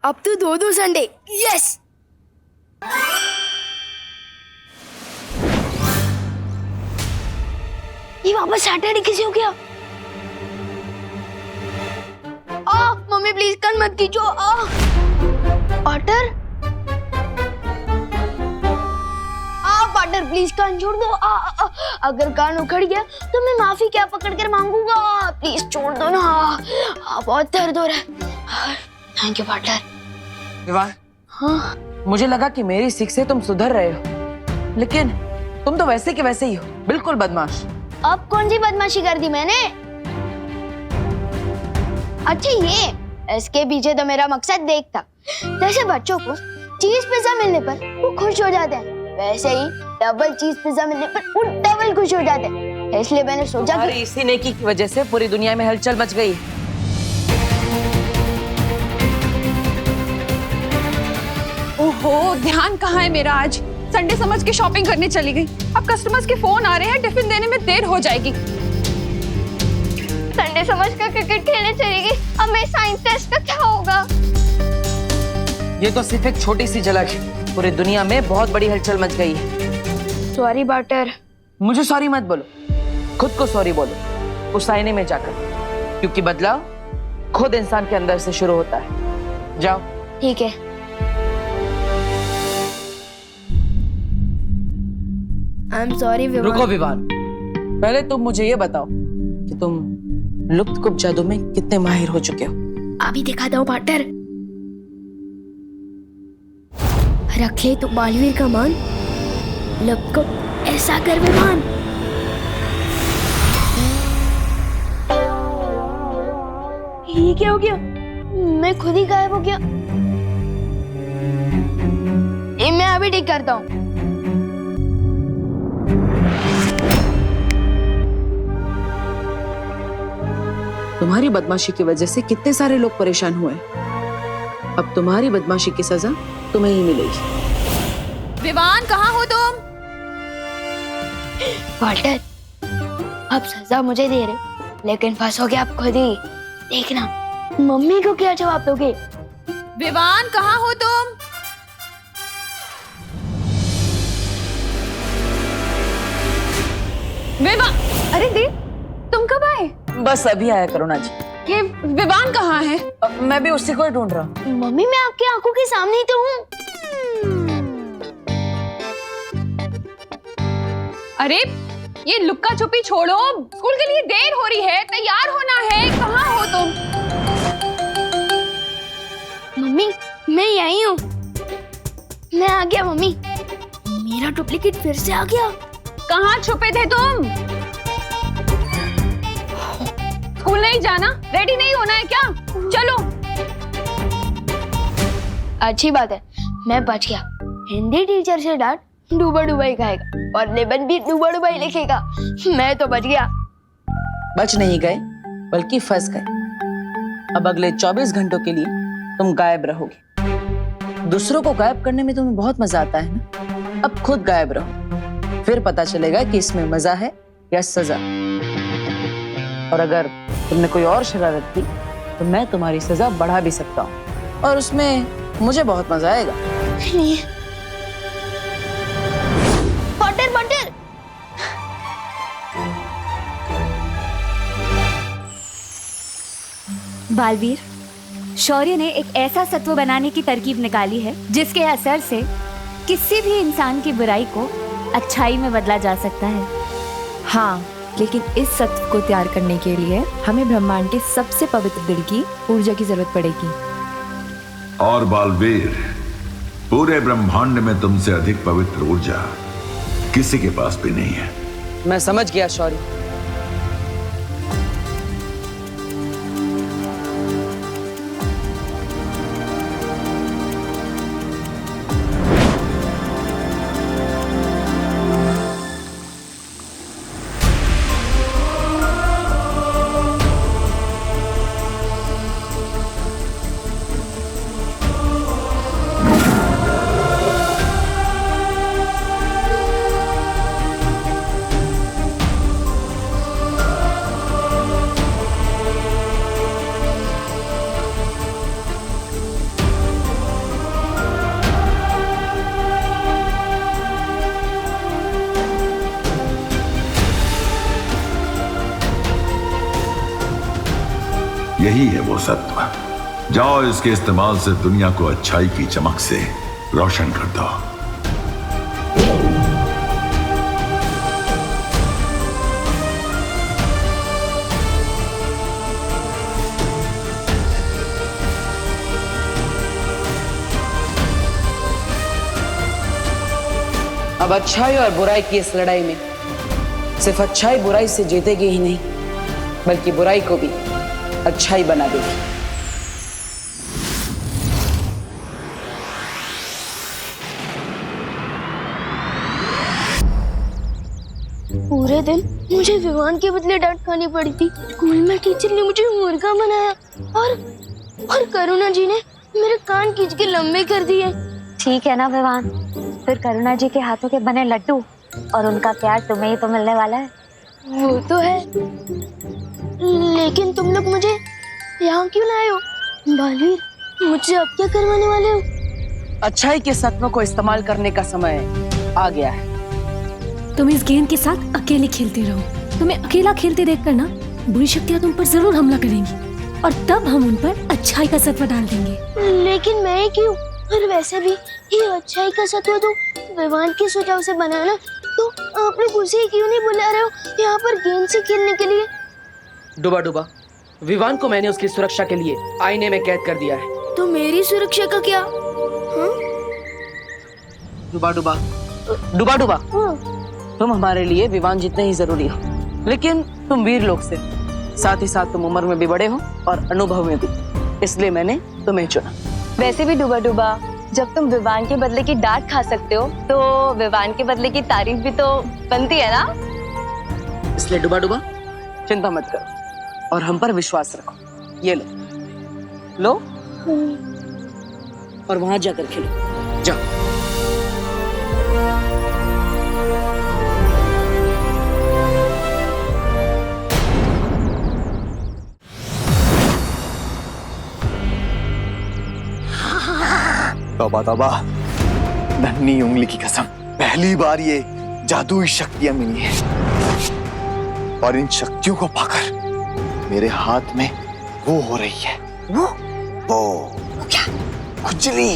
अब तो दो संडे। यस। ये वापस सैटरडे कैसे हो गया? मम्मी प्लीज कान मत खींचो। पार्टनर, पार्टनर प्लीज कान छोड़ दो। अगर कान उखड़ गया तो मैं माफी क्या पकड़ कर मांगूंगा। प्लीज छोड़ दो ना। बहुत दर्द हो रहा है। Thank you partner. विवान, हाँ, मुझे लगा कि मेरी सीख से तुम सुधर रहे हो, लेकिन तुम तो वैसे के वैसे ही हो, बिल्कुल बदमाश। अब कौन सी बदमाशी कर दी मैंने? अच्छा, ये इसके पीछे तो मेरा मकसद देख था। जैसे बच्चों को चीज पिज्जा मिलने पर वो खुश हो जाते हैं, वैसे ही डबल चीज पिज्जा मिलने पर वो डबल खुश हो जाते हैं। इसलिए मैंने सोचा कि इसी नेकी की वजह से पूरी दुनिया में हलचल मच गई। ओहो, ध्यान कहाँ है मेरा? आज संडे समझ के शॉपिंग करने चली गई। अब कस्टमर्स के फोन आ रहे हैं, टिफिन देने में देर हो जाएगी। संडे समझ कर क्रिकेट खेलने चली गई। अब मेरे साइंस टेस्ट का क्या होगा? ये तो सिर्फ एक छोटी सी झलक है, पूरी दुनिया में बहुत बड़ी हलचल मच गई है। Sorry partner. मुझे सॉरी मत बोलो, खुद को सॉरी बोलो, उस आईने में जाकर, क्योंकि बदलाव खुद इंसान के अंदर से शुरू होता है। जाओ। ठीक है। I am sorry Vivaan. रुको विवान, पहले तुम मुझे ये बताओ कि तुम लुप्त जादू में कितने माहिर हो चुके हो? अभी दिखाता हूँ पार्टनर। रख ले तो बालवीर का मान, लब को ऐसा कर विमान। ये क्या हो गया? मैं खुद ही गायब हो गया। ये मैं अभी ठीक करता हूँ। तुम्हारी बदमाशी की वजह से कितने सारे लोग परेशान हुए। अब तुम्हारी बदमाशी की सजा तुम्हें ही मिलेगी। विवान, कहाँ हो तुम? वाल्टर, अब सजा मुझे दे रहे, लेकिन फंसोगे आप खुद ही। देखना, मम्मी को क्या जवाब दोगे? विवान, कहाँ हो तुम? विवान, अरे देव, तुम कब आए? बस अभी आया करुणा जी। ये विवान कहाँ है? मैं भी उसी को ही ढूंढ रहा हूँ। मम्मी, मैं आपकी आंखों के सामने ही तो हूँ। अरे ये लुक्का छुपी छोड़ो, स्कूल के लिए देर हो रही है, तैयार होना है। कहाँ हो तुम? मम्मी, मैं यही हूँ। मैं आ गया मम्मी। मेरा डुप्लीकेट फिर से आ गया। कहाँ छुपे थे तुम? स्कूल नहीं जाना? रेडी नहीं होना है क्या? चलो। अच्छी बात है, मैं बच गया। हिंदी टीचर से डांट डूबा डूबा ही खाएगा और लेबन भी डूबा डूबा ही लिखेगा। मैं तो बच गया। बच नहीं गए, बल्कि फंस गए। अब अगले 24 घंटों के लिए तुम गायब रहोगे। दूसरों को गायब करने में तुम्हें बहुत मजा आता है ना? अब खुद गायब रहो, फिर पता चलेगा कि इसमें मजा है या सजा। और अगर तुमने कोई और शरारत की तो मैं तुम्हारी सजा बढ़ा भी सकता हूँ, और उसमें मुझे बहुत मजा आएगा। Butter butter. बालवीर, शौर्य ने एक ऐसा सत्व बनाने की तरकीब निकाली है जिसके असर से किसी भी इंसान की बुराई को अच्छाई में बदला जा सकता है। हाँ, लेकिन इस सत्व को तैयार करने के लिए हमें ब्रह्मांड के सबसे पवित्र दिल की ऊर्जा की जरूरत पड़ेगी। और बालवीर, पूरे ब्रह्मांड में तुमसे अधिक पवित्र ऊर्जा किसी के पास भी नहीं है। मैं समझ गया शौर्य। यही है वो सत्व। जाओ इसके इस्तेमाल से दुनिया को अच्छाई की चमक से रोशन कर दो। अब अच्छाई और बुराई की इस लड़ाई में सिर्फ अच्छाई बुराई से जीतेगी ही नहीं, बल्कि बुराई को भी अच्छाई बना देगी। पूरे दिन मुझे विवान के बदले डांट खानी पड़ी थी। स्कूल में टीचर ने मुझे मुर्गा बनाया और करुणा जी ने मेरे कान खींच के लंबे कर दिए। ठीक है ना विवान, फिर करुणा जी के हाथों के बने लड्डू और उनका प्यार तुम्हें ही तो मिलने वाला है। वो तो है, लेकिन तुम लोग मुझे यहाँ क्यों लाए हो? बालवीर, मुझसे अब क्या करवाने वाले हो? अच्छाई के सत्व को इस्तेमाल करने का समय आ गया है। तुम इस गेंद के साथ अकेले खेलते रहो। तुम्हें अकेला खेलते देखकर ना बुरी शक्तियाँ तुम पर जरूर हमला करेंगी और तब हम उन पर अच्छाई का सत्व डाल देंगे। लेकिन मैं क्यों? और वैसे भी ये अच्छाई का सत्व तो विवान के सुझाव से बना ना, तो आप लोग उसे क्यों नहीं बुला रहे हो यहाँ पर गेंद से खेलने के लिए? डुबा डुबा, विवान को मैंने उसकी सुरक्षा के लिए आईने में कैद कर दिया है। तो मेरी सुरक्षा का क्या? डुबा डुबा, डुबा डुबा, हाँ। तुम हमारे लिए विवान जितने ही जरूरी हो, लेकिन तुम वीर लोग से, साथ ही साथ तुम उम्र में भी बड़े हो और अनुभव में भी, इसलिए मैंने तुम्हें चुना। वैसे भी डुबा डुबा, जब तुम विवान के बदले की डांट खा सकते हो तो विवान के बदले की तारीफ भी तो बनती है ना। इसलिए डुबा डुबा, चिंता मत करो और हम पर विश्वास रखो। ये लो और वहां जाकर खेलो, जाओ। तौबा तौबा, नन्ही उंगली की कसम, पहली बार ये जादुई शक्तियां मिली हैं और इन शक्तियों को पाकर मेरे हाथ में वो हो रही है। वो क्या? खुजली।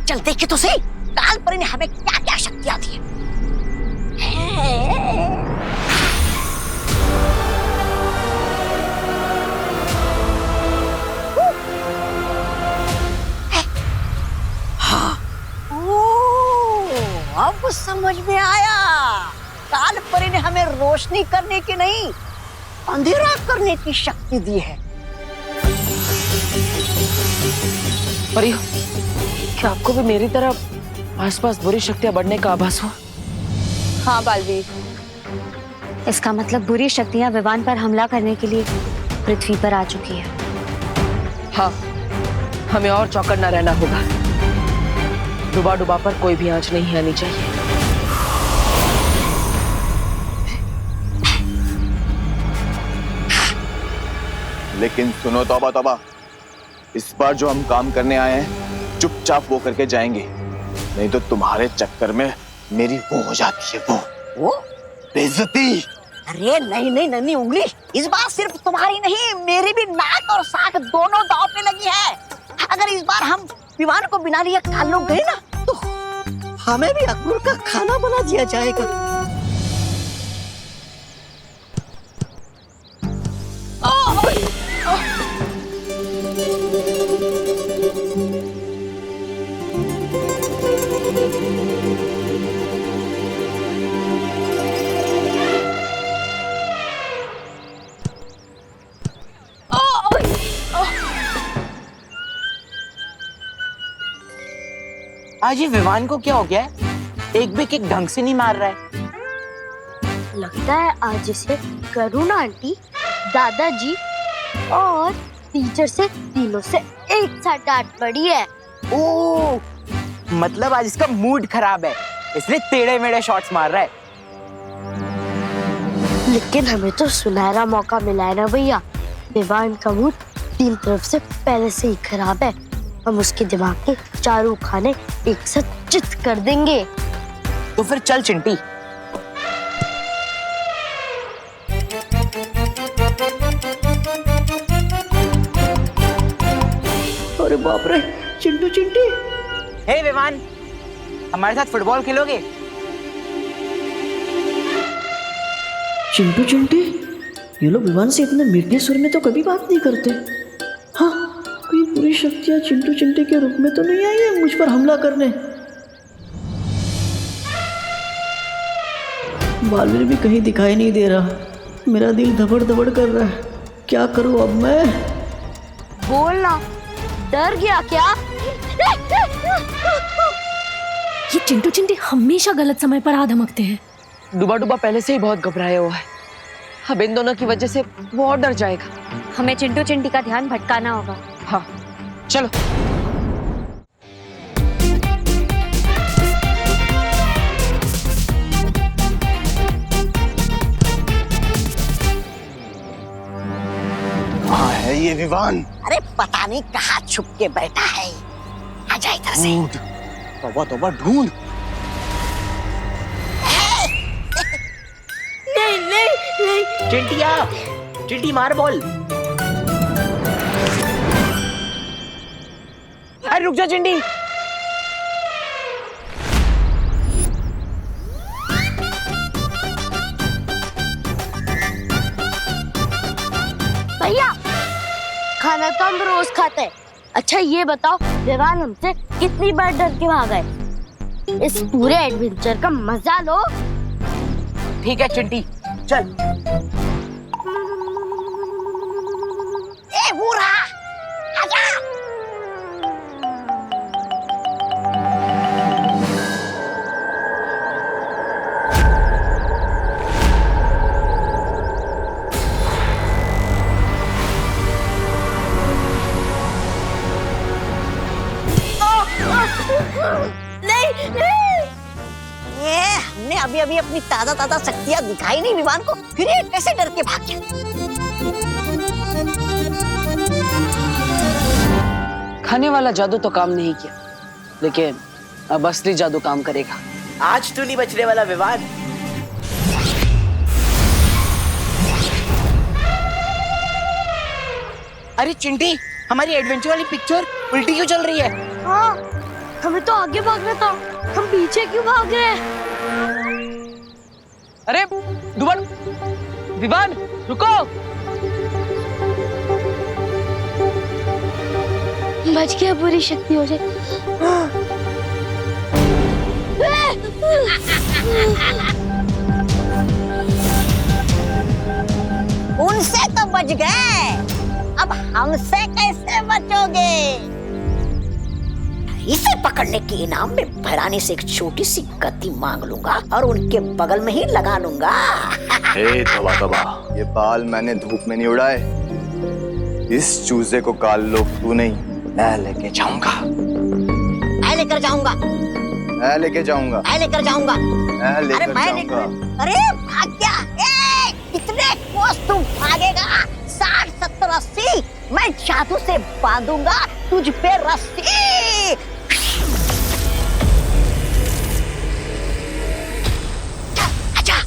चल देखे तो सही, काल परी ने हमें क्या क्या शक्तियां दी है। अब समझ में आया, काल परी ने हमें रोशनी करने की नहीं, अंधेरा करने की शक्ति दी है। परियो, क्या आपको भी मेरी तरह आसपास बुरी शक्तियां बढ़ने का आभास हुआ? हाँ बालवीर, इसका मतलब बुरी शक्तियाँ विवान पर हमला करने के लिए पृथ्वी पर आ चुकी है। हाँ, हमें और चौकन्ना रहना होगा। डुबा डुबा पर कोई भी आंच नहीं आनी चाहिए। लेकिन सुनो तौबा तौबा, इस बार जो हम काम करने आए हैं चुपचाप वो करके जाएंगे, नहीं तो तुम्हारे चक्कर में मेरी वो हो जाती है, वो बेइज्जती। अरे नहीं नहीं नन्ही उंगली, इस बार सिर्फ तुम्हारी नहीं, मेरी भी नाक और साख दोनों दांव पे लगी है। अगर इस बार हम विमान को बिना लिए काल लोग गए ना, तो हमें भी अकबर का खाना बना दिया जाएगा। आज ये विमान को क्या हो गया है? एक भी किक ढंग से नहीं मार रहा है। लगता है आज इसे करुणा आंटी, दादाजी और टीचर से तीनों से एक साथ डांट पड़ी है। ओह, मतलब आज इसका मूड खराब है, इसलिए टेढ़े मेढ़े शॉट्स मार रहा है। लेकिन हमें तो सुनहरा मौका मिला है ना भैया। विवान का मूड तीन तरफ से पहले से ही खराब है। हम उसके दिमाग के चारों खाने एक साथ चित कर देंगे। तो फिर चल चिंटी। अरे बाप रे, चिंटू चिंटी। हे विवान, हमारे साथ फुटबॉल खेलोगे? चिंटू चिंटी, ये लोग विवान से इतने मीठे सुर में तो कभी बात नहीं करते। हाँ, कोई बुरी शक्तियां चिंटू चिंटी के रूप में तो नहीं आई है मुझ पर हमला करने। बालवीर भी कहीं दिखाई नहीं दे रहा। मेरा दिल धबड़ धबड़ कर रहा है। क्या करूं अब मैं? बोलना, डर गया क्या? ये चिंटू चिंटी हमेशा गलत समय पर आ धमकते हैं। डूबा डूबा पहले से ही बहुत घबराया हुआ है। अब इन दोनों की वजह से वो और डर जाएगा। हमें चिंटू चिंटी का ध्यान भटकाना होगा। हाँ, चलो। कहाँ है ये विवान? अरे पता नहीं कहाँ छुप के बैठा है। आजा इधर से। ढूंढ, तौबा तौबा ढूंढ। नहीं नहीं नहीं, चिंटिया, चिंटी मार बॉल। अरे रुक जा चिंटी। भैया, खाना तो हम रोज खाते हैं। अच्छा ये बताओ, विवान हमसे कितनी बार डर के भागा है? इस पूरे एडवेंचर का मजा लो। ठीक है चिंटी, चल। ए वो रहा, आजा। नहीं नहीं, ये हमने अभी अभी अपनी ताजा ताजा शक्तियां दिखाई नहीं विमान को, फिर ये कैसे डर के भाग गया? खाने वाला जादू तो काम नहीं किया, लेकिन अब असली जादू काम करेगा। आज तो नहीं बचने वाला विवान। अरे चिंटी, हमारी एडवेंचर वाली पिक्चर उल्टी क्यों चल रही है? हाँ, हमें तो आगे भागना था, हम पीछे क्यों भाग रहे हैं? अरे दुबन, विवान, रुको। बच गया बुरी शक्तियों से। उनसे तो बच गए, अब हमसे कैसे बचोगे? इसे पकड़ने के इनाम में भैरानी से एक छोटी सी कत्ती मांग लूंगा और उनके बगल में ही लगा लूंगा। हे तौबा तौबा, ये बाल मैंने धूप में नहीं उड़ाए। इस चूजे को काल लोग तू नहीं, मैं लेके जाऊंगा। मैं लेकर जाऊंगा, मैं लेके जाऊंगा, मैं लेकर जाऊंगा। मैं अरे लेकर मैं जाऊंगा। अरे भाग गया। कितने कोस तू भागेगा? 60, 70, 80। मैं जादू से बांधूंगा तुझ पे रस्सी। आजा।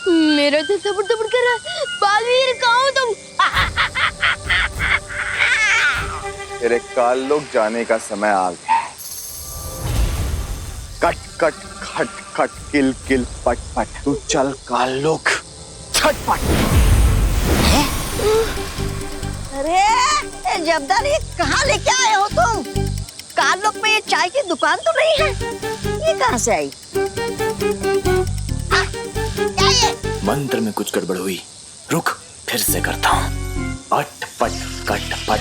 मेरा दिल धबड़ धबड़ कर रहा है। बालवीर, कहाँ हो तुम? तेरे काल लोग जाने का समय आ गया है। कट कट खट खट किल किल पट पट, तू चल काल लोग, छटपट। अरे जबदार, ये कहाँ लेके आए हो तुम? काल लोग में ये चाय की दुकान तो नहीं है, ये कहाँ से आई? क्या ये? मंत्र में कुछ गड़बड़ हुई, रुक फिर से करता हूँ। अट पट कट पट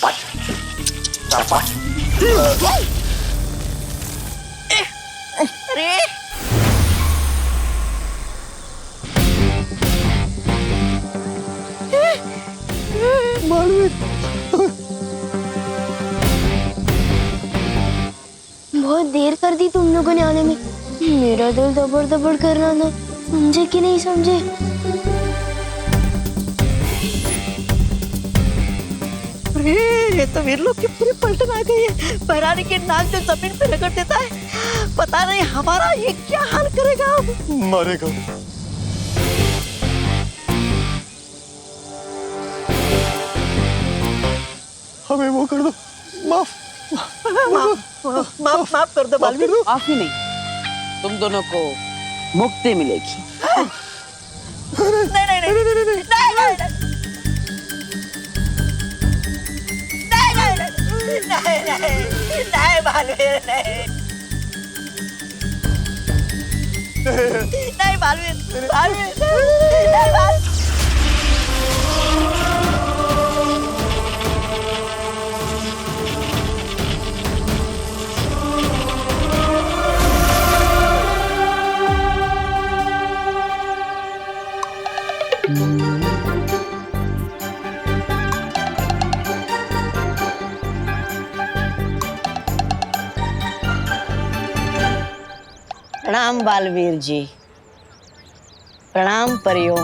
पट चपट। अरे बहुत देर कर दी तुम लोगों ने आने में। मेरा दिल दबड़ दबड़ कर रहा था, समझे कि नहीं समझे? अरे ये तो वीर लोग की पूरी पलटन आ गई है। बहरानी के नाक से जमीन पे रगड़ देता है। पता नहीं हमारा ये क्या हाल करेगा अब। मरेगा। हमें वो कर दो, माफ माफ कर दो बालवीर। माफ ही नहीं, तुम दोनों को मुक्ति मिलेगी। नहीं नहीं नहीं नहीं नहीं नहीं बालवीर नहीं नहीं बालवीर बालवीर नहीं बाल प्रणाम बालवीर जी, प्रणाम परियों,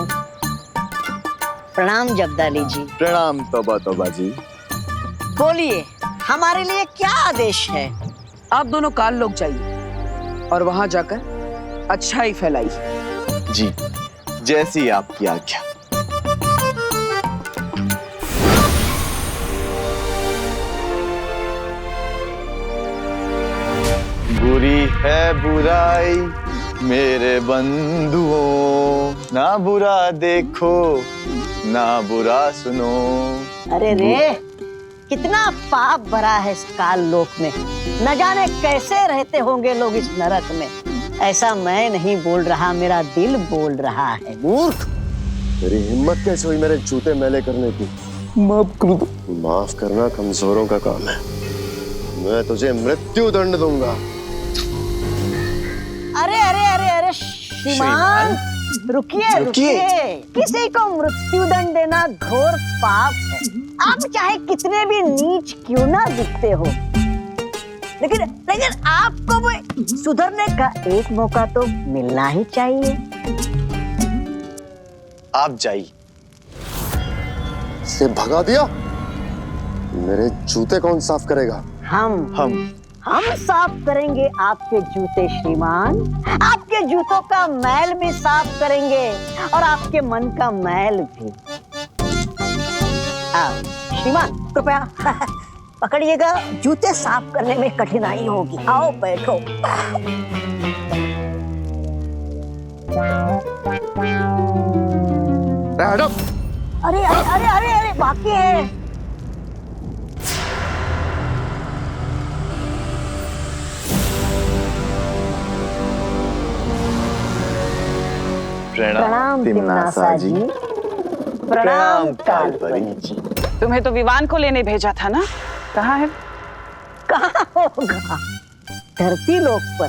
प्रणाम जगदाली जी। प्रणाम तोबा जी। बोलिए हमारे लिए क्या आदेश है? आप दोनों काल लोग जाइए और वहां जाकर अच्छाई फैलाइए। जी, जैसी आपकी आज्ञा। बुरी है बुराई मेरे बंधुओं, ना बुरा देखो ना बुरा सुनो। अरे रे, कितना पाप भरा है इस काल लोक में, न जाने कैसे रहते होंगे लोग इस नरक में। ऐसा मैं नहीं बोल रहा, मेरा दिल बोल रहा है। मूर्ख, तेरी हिम्मत कैसे हुई मेरे जूते मैले करने की? माफ कर दो। माफ करना कमजोरों का काम है, मैं तुझे मृत्यु दंड दूंगा। अरे अरे अरे अरे श्रीमान, रुकिए रुकिए। किसी को मृत्यु दंड देना घोर पाप है। आप चाहे कितने भी नीच क्यों ना दिखते हो, लेकिन लेकिन आपको भी सुधरने का एक मौका तो मिलना ही चाहिए। आप जाइए। से भगा दिया, मेरे जूते कौन साफ करेगा? हम साफ करेंगे आपके जूते श्रीमान। आपके जूतों का मैल भी साफ करेंगे और आपके मन का मैल भी। श्रीमान कृपया पकड़िएगा, जूते साफ करने में कठिनाई होगी। आओ बैठो। अरे अरे अरे अरे अरे बाकी है। प्रणाम तिमनासा जी। प्रणाम कालपरी जी। तुम्हें तो विवान को लेने भेजा था ना, कहाँ है? कहाँ होगा, धरती लोक पर,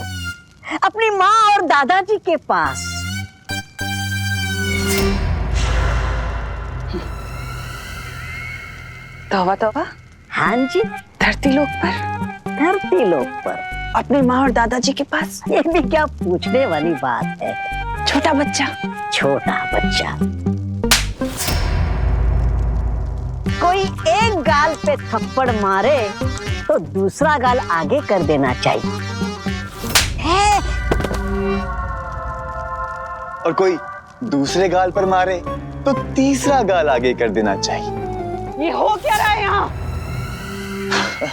अपनी माँ और दादाजी के पास। तौबा तौबा। हाँ जी, धरती लोक पर? धरती लोक पर अपनी माँ और दादाजी के पास? ये भी क्या पूछने वाली बात है। छोटा बच्चा। छोटा बच्चा। कोई एक गाल पे थप्पड़ मारे तो दूसरा गाल आगे कर देना चाहिए। और कोई दूसरे गाल पर मारे तो तीसरा गाल आगे कर देना चाहिए। ये हो क्या रहा है यहाँ?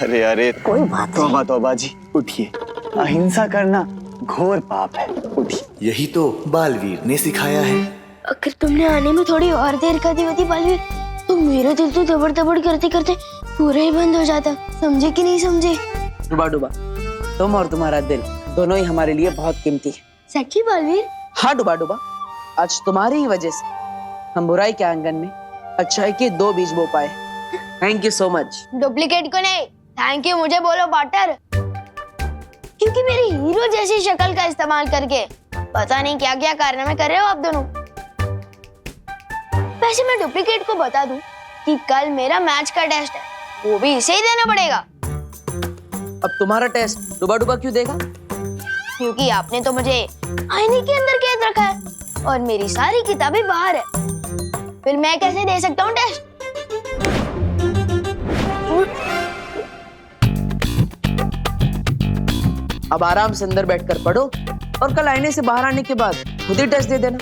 अरे अरे, कोई बात तौबा तौबा जी, उठिए। अहिंसा करना घोर पाप है, उठिए। यही तो बालवीर ने सिखाया है। अगर तुमने आने में थोड़ी और देर कर दी होती बालवीर, तो मेरा दिल तो दबड़ दबड़ करते करते पूरा ही बंद हो जाता। समझे कि नहीं समझे? डुबा डुबा, तुम और तुम्हारा दिल दोनों ही हमारे लिए बहुत कीमती है। सच्ची बालवीर? हाँ डुबा डुबा, आज तुम्हारी ही वजह से हम बुराई के आंगन में अच्छाई के 2 बीज बो पाए। Thank you so much. Duplicate को नहीं, थैंक यू मुझे बोलो पार्टनर, क्योंकि मेरी हीरो जैसी शक्ल का इस्तेमाल करके पता नहीं क्या क्या कारनामे कर रहे हो आप दोनों। वैसे मैं डुप्लीकेट को बता दूं कि कल मेरा मैच का टेस्ट है, वो भी इसे ही देना पड़ेगा। अब तुम्हारा टेस्ट डुबा डुबा क्यों देगा? क्योंकि आपने तो मुझे आईने के अंदर कैद रखा है और मेरी सारी किताबें बाहर है, फिर मैं कैसे दे सकता हूँ टेस्ट? अब आराम से अंदर बैठकर पढ़ो और कल आईने से बाहर आने के बाद खुद ही टेस्ट दे देना।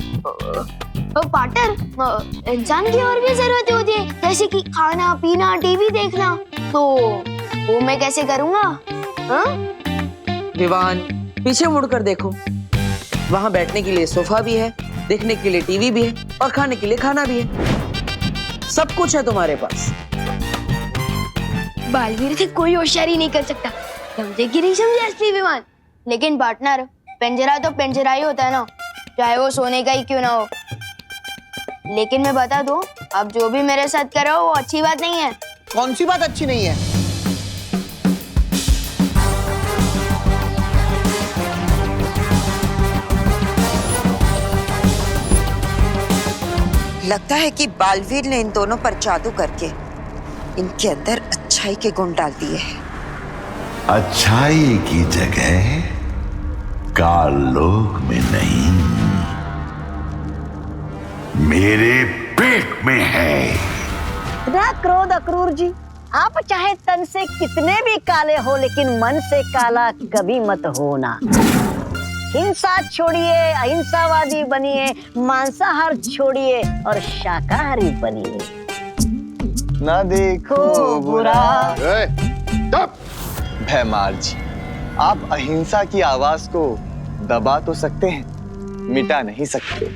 पार्टनर, इंसान की और भी जरूरतें होती है, जैसे कि खाना पीना, टीवी देखना, तो वो मैं कैसे करूँगा? हाँ? विवान, पीछे मुड़कर देखो, वहाँ बैठने के लिए सोफा भी है, देखने के लिए टीवी भी है और खाने के लिए खाना भी है। सब कुछ है तुम्हारे पास। बालवीर से कोई होशियारी नहीं कर सकता, समझे कि नहीं समझे असली विमान? लेकिन पार्टनर, पिंजरा तो पिंजरा ही होता है ना, चाहे वो सोने का ही क्यों ना हो। लेकिन मैं बता दूं, अब जो भी मेरे साथ कर रहे हो वो अच्छी बात नहीं है। कौन सी बात अच्छी नहीं है? लगता है कि बालवीर ने इन दोनों पर जादू करके इनके अंदर अच्छाई के गुण डाल दिए हैं। अच्छाई की जगह काल लोक में नहीं, मेरे पेट में है। ना क्रोध अक्रूर जी, आप चाहे तन से कितने भी काले हो, लेकिन मन से काला कभी मत होना। हिंसा छोड़िए, अहिंसावादी बनिए, मांसाहार छोड़िए और शाकाहारी बनिए। ना देखो बुरा। भैमार जी, आप अहिंसा की आवाज को दबा तो सकते हैं, मिटा नहीं सकते।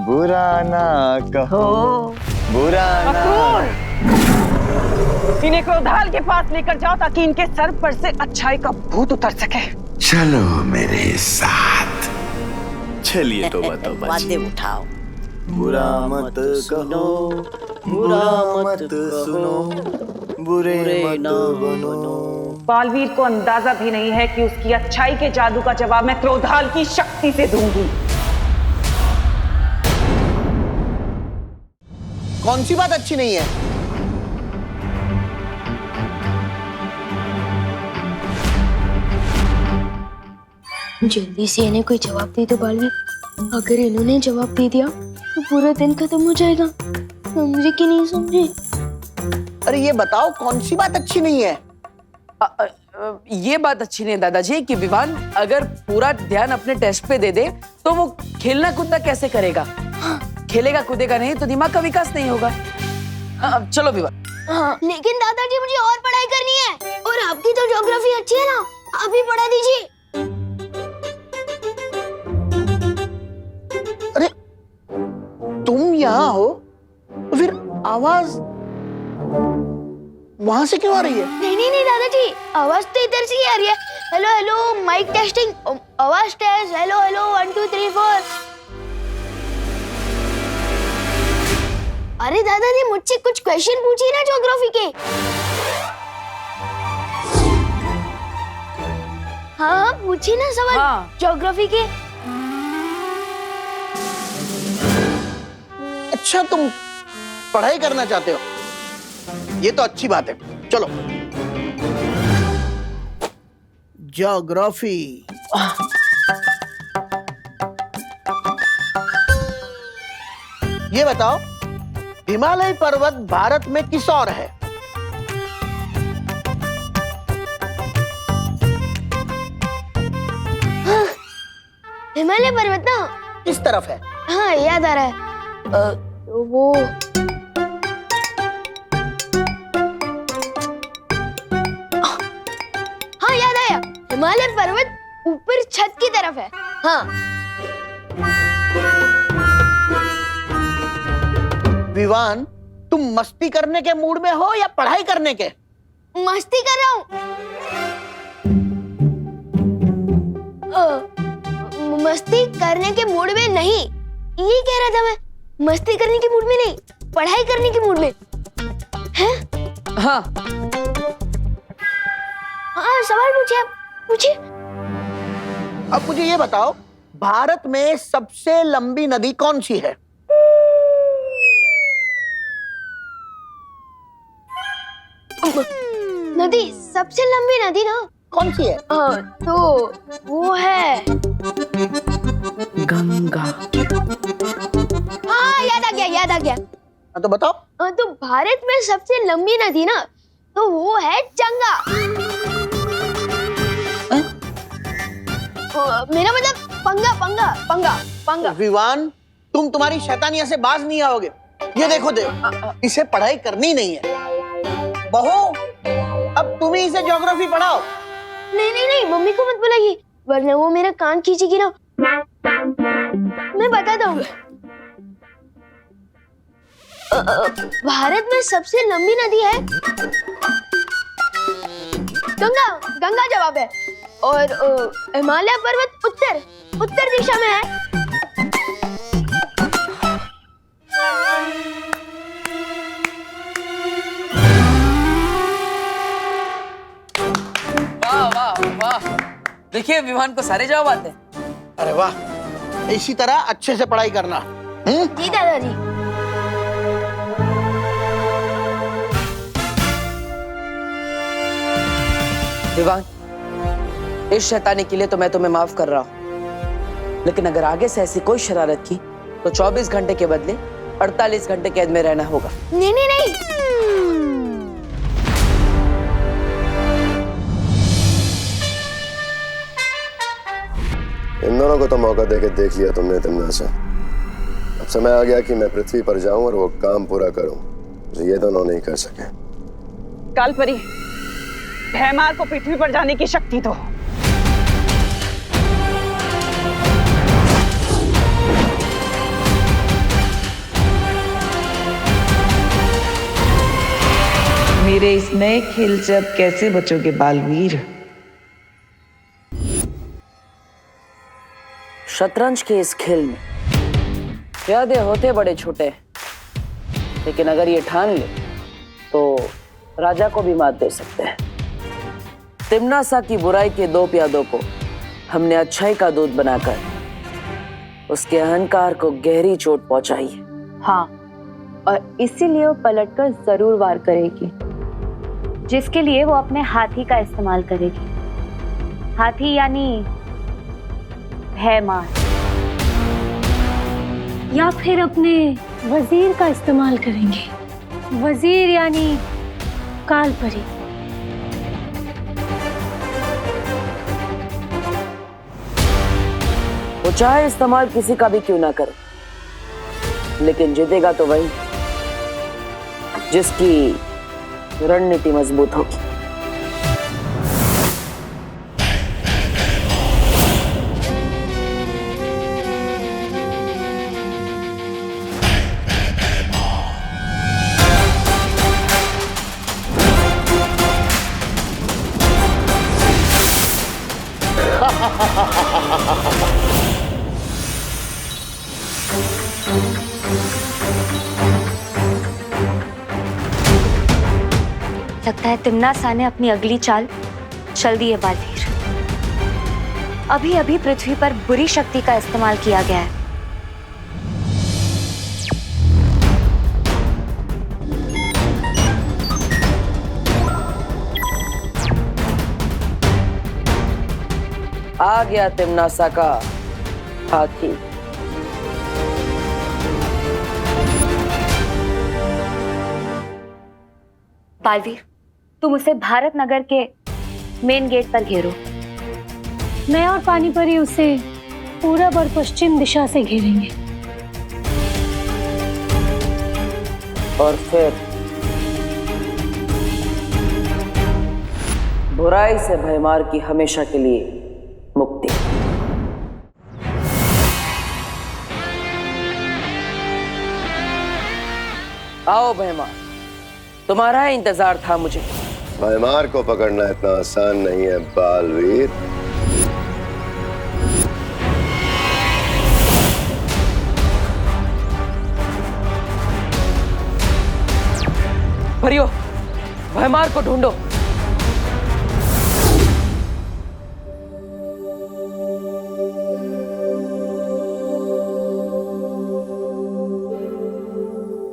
बुरा ना कहो, बुरा ना। इन्हें क्रोधाल के पास लेकर जाओ ताकि इनके सर पर से अच्छाई का भूत उतर सके। चलो मेरे साथ। चलिए तो बताओ बातें उठाओ। बुरा मत कहो, बुरा मत सुनो, बुरे मत बनो। बालवीर को अंदाजा भी नहीं है कि उसकी अच्छाई के जादू का जवाब मैं क्रोधाल की शक्ति से दूंगी। कौन सी बात अच्छी नहीं है? जल्दी से इन्हें कोई जवाब दे दो बालवीर, अगर इन्होंने जवाब दे दिया तो पूरा दिन खत्म हो जाएगा। समझे कि नहीं समझे? अरे ये बताओ, कौन सी बात अच्छी नहीं है? ये बात अच्छी नहीं दादाजी कि विवान अगर पूरा ध्यान अपने टेस्ट पे दे दे तो वो खेलना कूदना कैसे करेगा? खेलेगा कूदेगा नहीं तो दिमाग का विकास नहीं होगा। चलो विवान। हाँ, लेकिन दादाजी मुझे और पढ़ाई करनी है, और आपकी तो ज्योग्राफी अच्छी है ना, आप ही पढ़ा दीजिए। अरे तुम यहाँ हो तो फिर आवाज वहां से क्यों आ रही है? नहीं दादाजी, आवाज तो इधर से ही आ रही है। हेलो हेलो, माइक टेस्टिंग, आवाज टेस्ट, हेलो हेलो 1 2 3 4। अरे दादाजी, मुझसे कुछ क्वेश्चन पूछिए ना ज्योग्राफी के। हाँ पूछिए ना सवाल ज्योग्राफी के। अच्छा, तुम पढ़ाई करना चाहते हो, ये तो अच्छी बात है। चलो ज्योग्राफी। ये बताओ, हिमालय पर्वत भारत में किस ओर है? हाँ, हिमालय पर्वत ना किस तरफ है? हाँ याद आ रहा है, वो हाँ याद आया, हिमालय पर्वत ऊपर छत की तरफ है। हाँ। विवान, तुम मस्ती करने के मूड में हो या पढ़ाई करने के? मस्ती कर रहा हूँ। मस्ती करने के मूड में नहीं, ये कह रहा था मैं। मस्ती करने के मूड में नहीं, पढ़ाई करने के मूड में। हैं? हाँ हाँ, सवाल पूछिए, आप पूछिए। अब मुझे ये बताओ, भारत में सबसे लंबी नदी कौन सी है? नदी, सबसे लंबी नदी ना कौन सी है? तो वो है गंगा। हाँ याद आ गया। तो बताओ। तो भारत में सबसे लंबी नदी ना, तो वो है गंगा। मेरा मतलब पंगा। विवान, तुम तुम्हारी शैतानियत से बाज नहीं आओगे। ये देखो इसे पढ़ाई करनी नहीं है। बहू, अब तुम ही इसे ज्योग्राफी पढ़ाओ। नहीं नहीं नहीं, मम्मी को मत बुलाइए वरना वो मेरा कान खींचेगी ना। मैं बताता हूँ। भारत में सबसे लंबी नदी है गंगा। गंगा जवाब है। और हिमालय पर्वत उत्तर दिशा में है। वाह वाह वाह, देखिए विवान को सारे जवाब आते हैं। अरे वाह, इसी तरह अच्छे से पढ़ाई करना। जी दादाजी। विवान, इस शैतानी के लिए तो मैं तुम्हें माफ कर रहा हूं, लेकिन अगर आगे से ऐसी कोई शरारत की तो 24 घंटे के बदले 48 घंटे कैद में रहना होगा। नहीं नहीं नहीं। इन दोनों को तो मौका देके देख लिया तुमने तिमना से। अब समय आ गया कि मैं पृथ्वी पर जाऊं और वो काम पूरा करूं जो ये दोनों नहीं कर सके। कालपरी, भैमार को पृथ्वी पर जाने की शक्ति दो। मेरे इस नए खेल से अब कैसे बचोगे बालवीर? शतरंज के इस खेल में प्यादे होते बड़े छोटे, लेकिन अगर ये ठान ले तो राजा को भी मात दे सकते हैं। तिम्नासा की बुराई के 2 प्यादों को हमने अच्छाई का दूत बनाकर उसके अहंकार को गहरी चोट पहुंचाई है। हाँ, और इसीलिए वो पलटकर जरूर वार करेगी, जिसके लिए वो अपने हाथी का इस्तेमाल करेगी। हाथी यानी भैमार, या फिर अपने वजीर का इस्तेमाल करेंगे। वजीर यानी कालपरी। वो चाहे इस्तेमाल किसी का भी क्यों ना करे, लेकिन जीतेगा तो वही जिसकी रणनीति मजबूत होगी। लगता है तिम्नासा ने अपनी अगली चाल चल दी है बालवीर। अभी अभी पृथ्वी पर बुरी शक्ति का इस्तेमाल किया गया है। आ गया तिम्नासा का हाथी। बालवीर, तुम उसे भारत नगर के मेन गेट पर घेरो। मैं और पानीपरी उसे पूरब और पश्चिम दिशा से घेरेंगे। और फिर बुराई से भयमार की हमेशा के लिए मुक्ति। आओ भयमार, तुम्हारा ही इंतजार था मुझे। भयमार को पकड़ना इतना आसान नहीं है बालवीर। भरियो, भयमार को ढूंढो।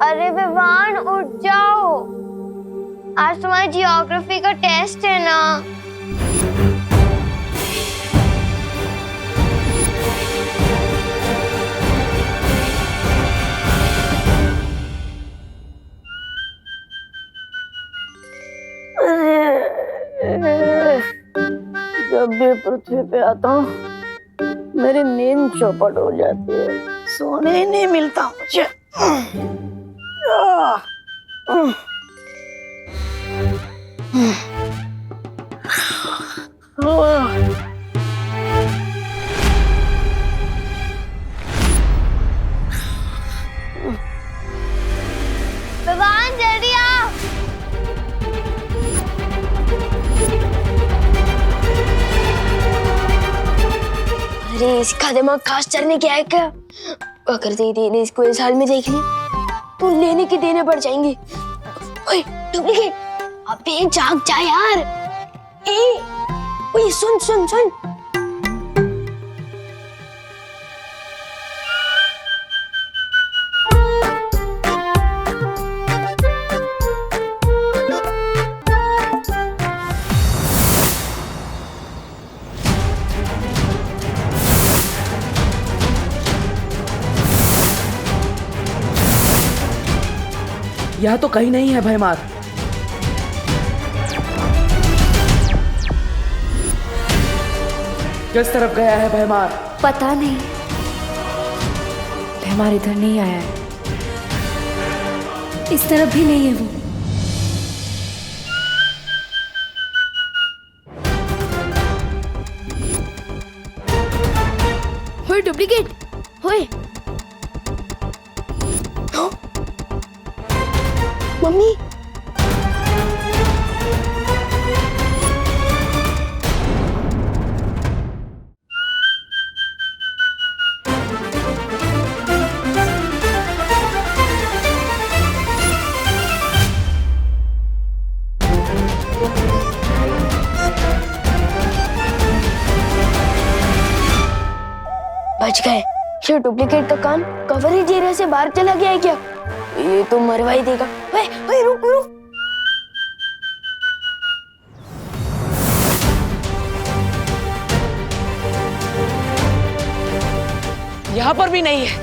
अरे विवान, उठ जाओ, आज तुम्हारी जियोग्राफी का टेस्ट है ना। जब भी पृथ्वी पे आता हूँ मेरी नींद चौपट हो जाती है। सोने ही नहीं मिलता मुझे। विवान जल्दी आओ। अरे इसका दिमाग खास चलने क्या है क्या? अगर दीदी ने इसको इस हाल में देख लिया तो लेने के देने पड़ जाएंगे। ओए डुप्लीकेट, अबे जाग जा यार। ओए सुन सुन सुन। यहाँ तो कहीं नहीं है भयमार। किस तरफ गया है भयमार? पता नहीं। भयमार इधर नहीं आया है। इस तरफ भी नहीं है वो। होए डुप्लीकेट, होए। मम्मी बच गए। ये डुप्लीकेट का कान कवरेज एरिया से बाहर चला गया है क्या? ये तो मरवा ही देगा। ओए ओए रुक रुक। यहाँ पर भी नहीं है।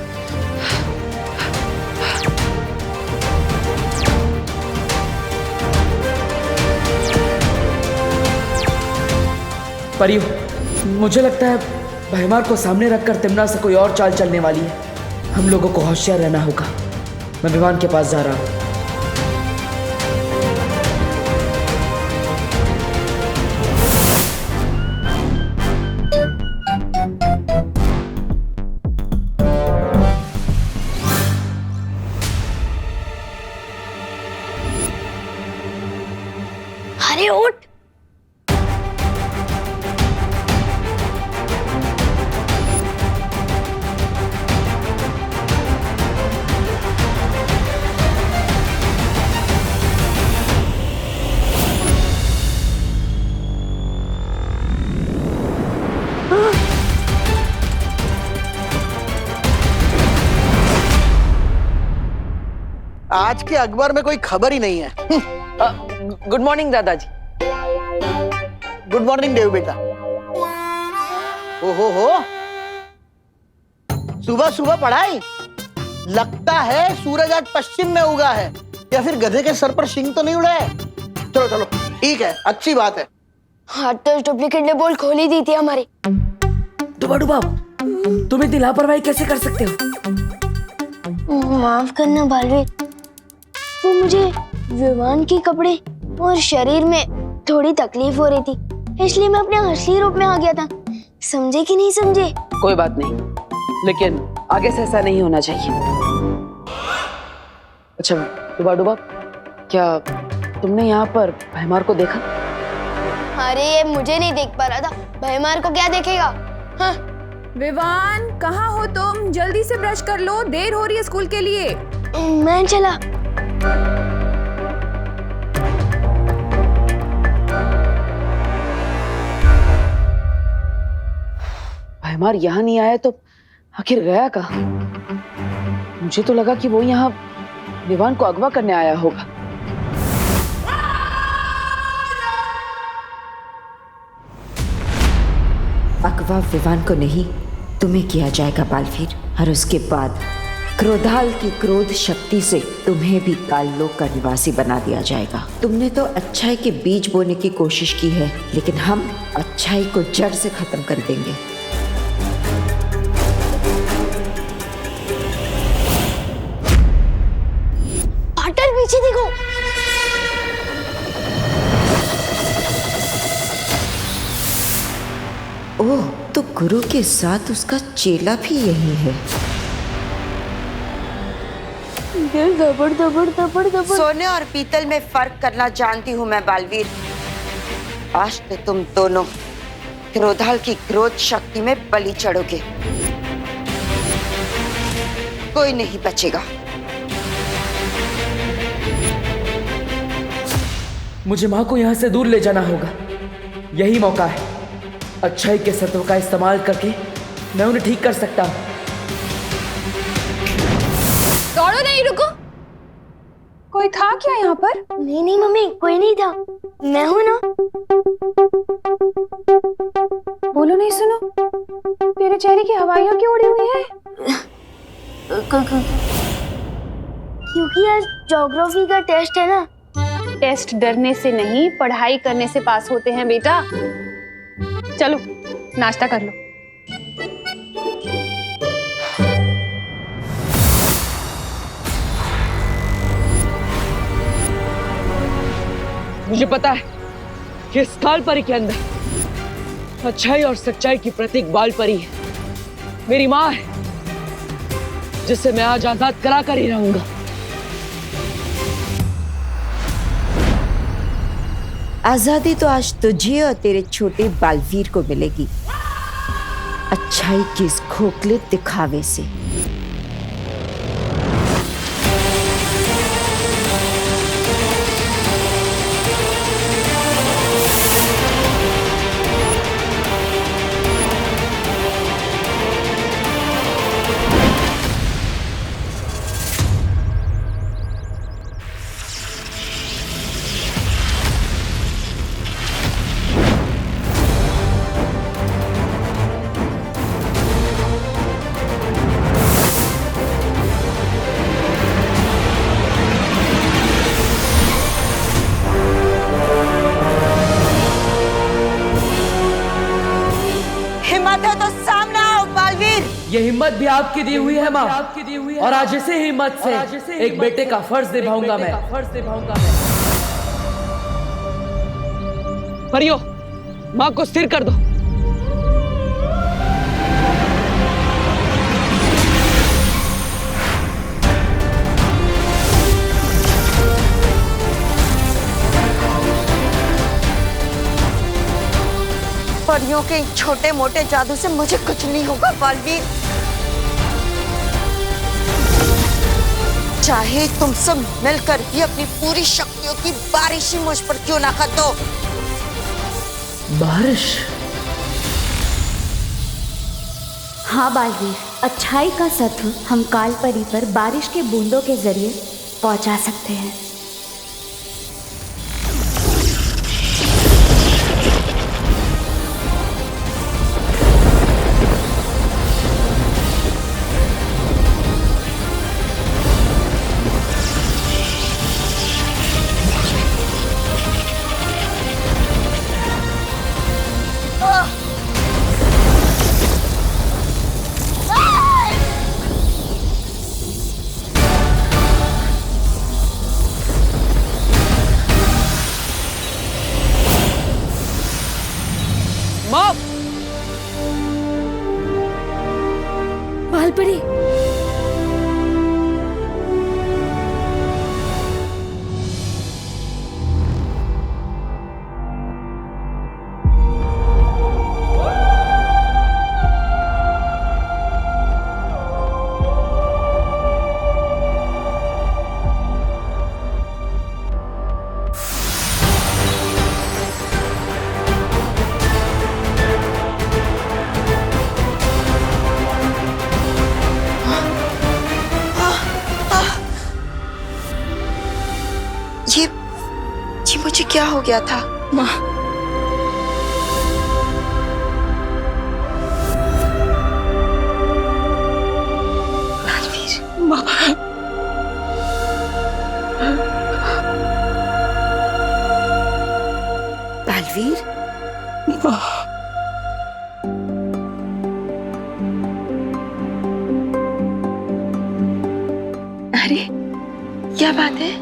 परियो, मुझे लगता है भयमार को सामने रखकर तिमना से कोई और चाल चलने वाली है। हम लोगों को होशियार रहना होगा। मैं विवान के पास जा रहा हूं। अरे उठ। आज के अखबार में कोई खबर ही नहीं है। गुड मॉर्निंग दादाजी। गुड मॉर्निंग देव बेटा। ओहो हो, सुबह सुबह पढ़ाई। लगता है सूरज आज पश्चिम में उगा है, या फिर गधे के सर पर शिंग तो नहीं उड़ा है। चलो चलो ठीक है, अच्छी बात है। हाँ तो डुप्लीकेट ने बोल खोल ही दी थी हमारी। डुबा डुबा, तुम इतनी लापरवाही कैसे कर सकते हो? माफ करना बालवीर, वो मुझे विवान के कपड़े और शरीर में थोड़ी तकलीफ हो रही थी, इसलिए मैं अपने असली रूप में आ गया था। समझे कि नहीं समझे? कोई बात नहीं, लेकिन आगे से ऐसा नहीं होना चाहिए। अच्छा डुबा डुबा, क्या तुमने यहाँ पर भयमार को देखा? अरे ये मुझे नहीं देख पा रहा था, भयमार को क्या देखेगा? हाँ। विवान कहाँ हो तुम? जल्दी से ब्रश कर लो, देर हो रही है स्कूल के लिए। मैं चला। भयमार यहाँ नहीं आया तो आखिर गया कहाँ? मुझे तो लगा कि वो यहाँ विवान को अगवा करने आया होगा। अगवा विवान को नहीं, तुम्हें किया जाएगा बालवीर, और उसके बाद क्रोधाल की क्रोध शक्ति से तुम्हें भी काललोक का निवासी बना दिया जाएगा। तुमने तो अच्छाई के बीज बोने की कोशिश की है, लेकिन हम अच्छाई को जड़ से खत्म कर देंगे। ओह, तो गुरु के साथ उसका चेला भी यही है। दिल दबड़ दबड़ दबड़ दबड़। सोने और पीतल में फर्क करना जानती हूँ मैं बालवीर। आज तो तुम दोनों क्रोधाल की क्रोध शक्ति में बलि चढ़ोगे। कोई नहीं बचेगा। मुझे माँ को यहाँ से दूर ले जाना होगा। यही मौका है। अच्छाई के सत्व का इस्तेमाल करके मैं उन्हें ठीक कर सकता हूँ। दौड़ो नहीं, रुको। कोई था क्या यहाँ पर? नहीं नहीं मम्मी, कोई नहीं था। मैं हूँ ना। बोलो नहीं, सुनो। तेरे चेहरे की हवाइयाँ क्यों उड़ी हुई है? क्योंकि आज ज्योग्राफी का टेस्ट है ना। टेस्ट डरने से नहीं, पढ़ाई करने से पास होते हैं बेटा। चलो नाश्ता कर लो। मुझे पता है कि इस काल परी के अंदर अच्छाई और सच्चाई की प्रतीक बाल परी है। मेरी माँ है, जिसे मैं आज आजाद करा कर ही रहूंगा। आजादी तो आज तुझे और तेरे छोटे बालवीर को मिलेगी, अच्छाई के इस खोखले दिखावे से। ये हिम्मत भी आपकी दी हुई है माँ, और आज इसी हिम्मत से एक बेटे का फर्ज निभाऊंगा मैं। परियो, माँ को स्थिर कर दो। परियों के छोटे मोटे जादू से मुझे कुछ नहीं होगा बालवीर। चाहे तुम सब मिलकर भी अपनी पूरी शक्तियों की बारिश ही मुझ पर क्यों ना कर दो। बारिश? हाँ बालवीर, अच्छाई का सत्व हम काल परी पर बारिश के बूंदों के जरिए पहुंचा सकते हैं। बालपरी, ये मुझे क्या हो गया था? माँ, बालवीर, माँ, बालवीर, माँ, अरे क्या बात है?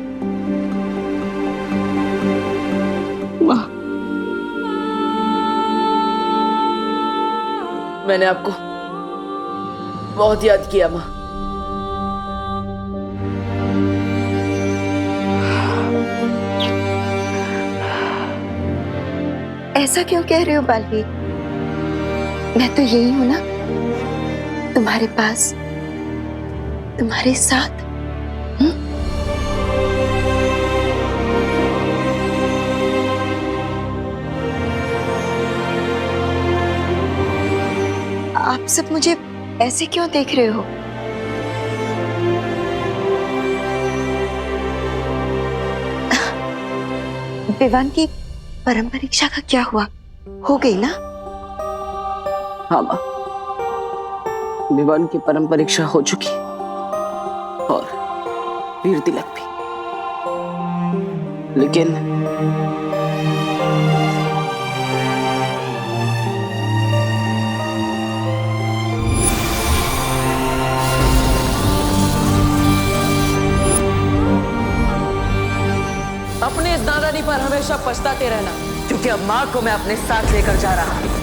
मैंने आपको बहुत याद किया माँ। ऐसा क्यों कह रहे हो बालवीर? मैं तो यही हूं ना, तुम्हारे पास, तुम्हारे साथ। आप सब मुझे ऐसे क्यों देख रहे हो? विवान की परम परीक्षा का क्या हुआ? हो गई ना? हाँ माँ, विवान की परम परीक्षा हो चुकी और वीर तिलक भी। लेकिन अपने इस नादानी पर हमेशा पछताते रहना, क्योंकि अब माँ को मैं अपने साथ लेकर जा रहा हूँ।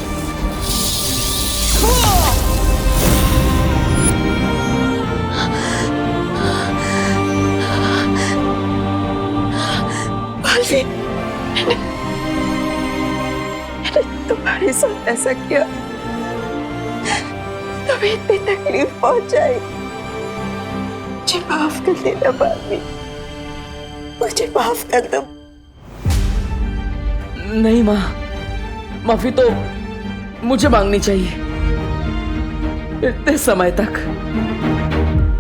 मैंने तुम्हारे साथ ऐसा किया, तुम्हें इतनी तकलीफ पहुंचाई। मुझे माफ कर देना बालवीर, मुझे माफ कर दो। नहीं माँ, माफी तो मुझे मांगनी चाहिए। इतने समय तक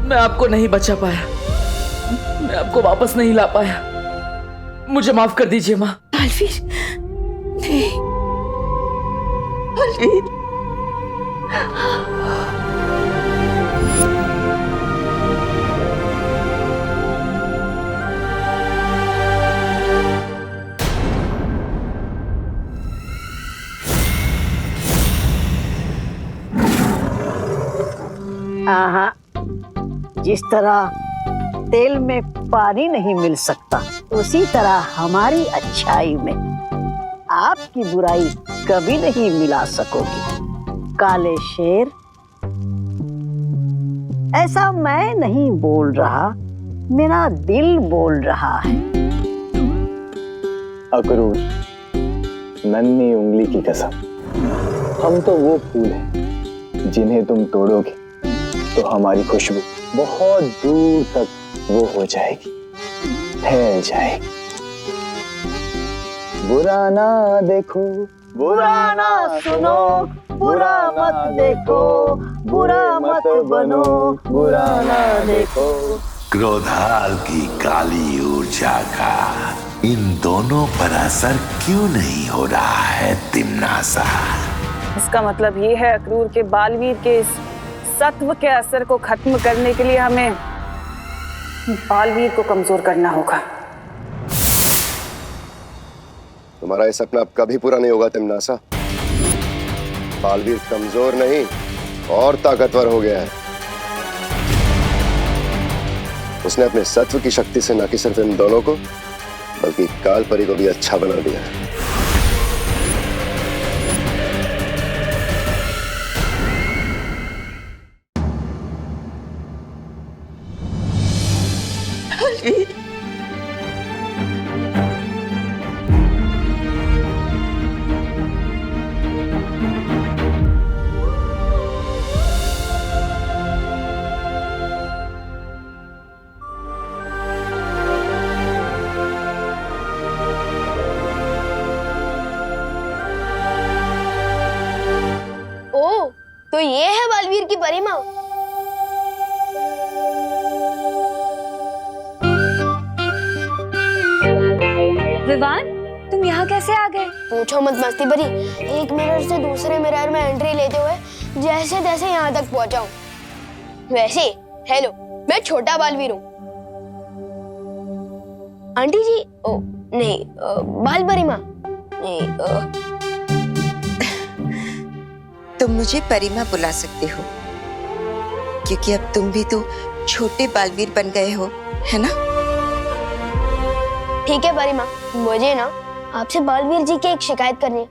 मैं आपको नहीं बचा पाया, मैं आपको वापस नहीं ला पाया। मुझे माफ कर दीजिए माँ। बालवीर, नहीं बालवीर। हाँ, जिस तरह तेल में पानी नहीं मिल सकता, उसी तरह हमारी अच्छाई में आपकी बुराई कभी नहीं मिला सकोगी। काले शेर, ऐसा मैं नहीं बोल रहा, मेरा दिल बोल रहा है। अक्रूर, नन्ही उंगली की कसम, हम तो वो फूल हैं जिन्हें तुम तोड़ोगे तो हमारी खुशबू बहुत दूर तक वो हो जाएगी, फैल जाएगी। बुरा ना देखो, बुरा ना सुनो, बुरा मत देखो, बुरा मत बनो, बुरा ना देखो। क्रोधाल की काली ऊर्जा का इन दोनों पर असर क्यों नहीं हो रहा है तिम्नासा? इसका मतलब ये है अक्रूर के बालवीर के इस सत्व के असर को खत्म करने के लिए हमें बालवीर को कमजोर करना होगा। तुम्हारा ये सपना अब कभी पूरा नहीं होगा तिम्नासा। बालवीर कमजोर नहीं और ताकतवर हो गया है। उसने अपने सत्व की शक्ति से न कि सिर्फ इन दोनों को, बल्कि कालपरी को भी अच्छा बना दिया है। ओ, तो ये है बालवीर की परिमा। विवान, तुम यहाँ कैसे आ गए? पूछो मत मस्ती भरी, एक मिरर से दूसरे मिरर में एंट्री लेते हुए जैसे तैसे यहाँ तक पहुँचा हूँ। वैसे हेलो, मैं छोटा बालवीर हूँ। आंटी जी, ओ नहीं, बाल परिमा नहीं। तुम मुझे परिमा बुला सकते हो, क्योंकि अब तुम भी तो छोटे बालवीर बन गए हो, है ना? ठीक है परिमा, मुझे ना आपसे बालवीर जी की एक शिकायत करनी है।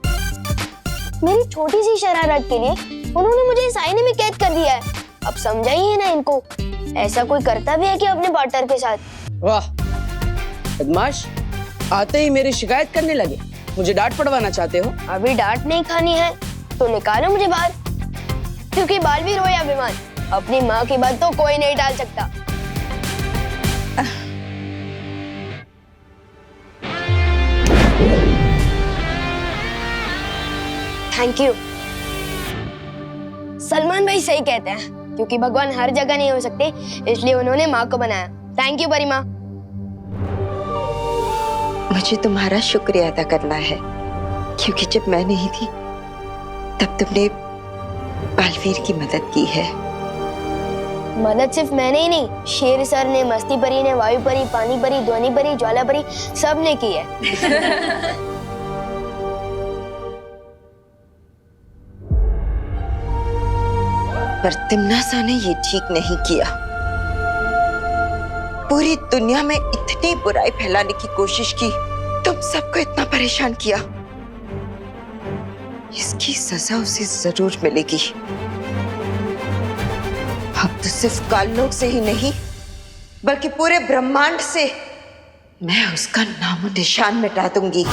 मेरी छोटी सी शरारत के लिए उन्होंने मुझे इस आईने में कैद कर दिया है। अब समझाइए ना इनको, ऐसा कोई करता भी है कि अपने पार्टनर के साथ? वाह बदमाश, आते ही मेरी शिकायत करने लगे। मुझे डांट पड़वाना चाहते हो? अभी डांट नहीं खानी है तो निकालो मुझे बाहर, क्योंकि बालवीर हो या विमान, अपनी माँ की बात तो कोई नहीं टाल सकता। Thank you. सलमान भाई सही कहते हैं, क्योंकि भगवान हर जगह नहीं हो सकते, इसलिए उन्होंने माँ को बनाया। Thank you Parima. मुझे तुम्हारा शुक्रिया अदा करना है, क्योंकि जब मैं नहीं थी तब तुमने बालवीर की मदद की है। मदद सिर्फ मैंने ही नहीं, शेर सर ने, मस्ती परी ने, वायु परी, पानी परी, ध्वनि परी, ज्वाला परी, सब ने की है। पर तिम्नासा ने ये ठीक नहीं किया। पूरी दुनिया में इतनी बुराई फैलाने की कोशिश की, तुम सबको इतना परेशान किया। इसकी सजा उसे जरूर मिलेगी। अब तो सिर्फ काललोक से ही नहीं, बल्कि पूरे ब्रह्मांड से मैं उसका नामो निशान मिटा दूंगी।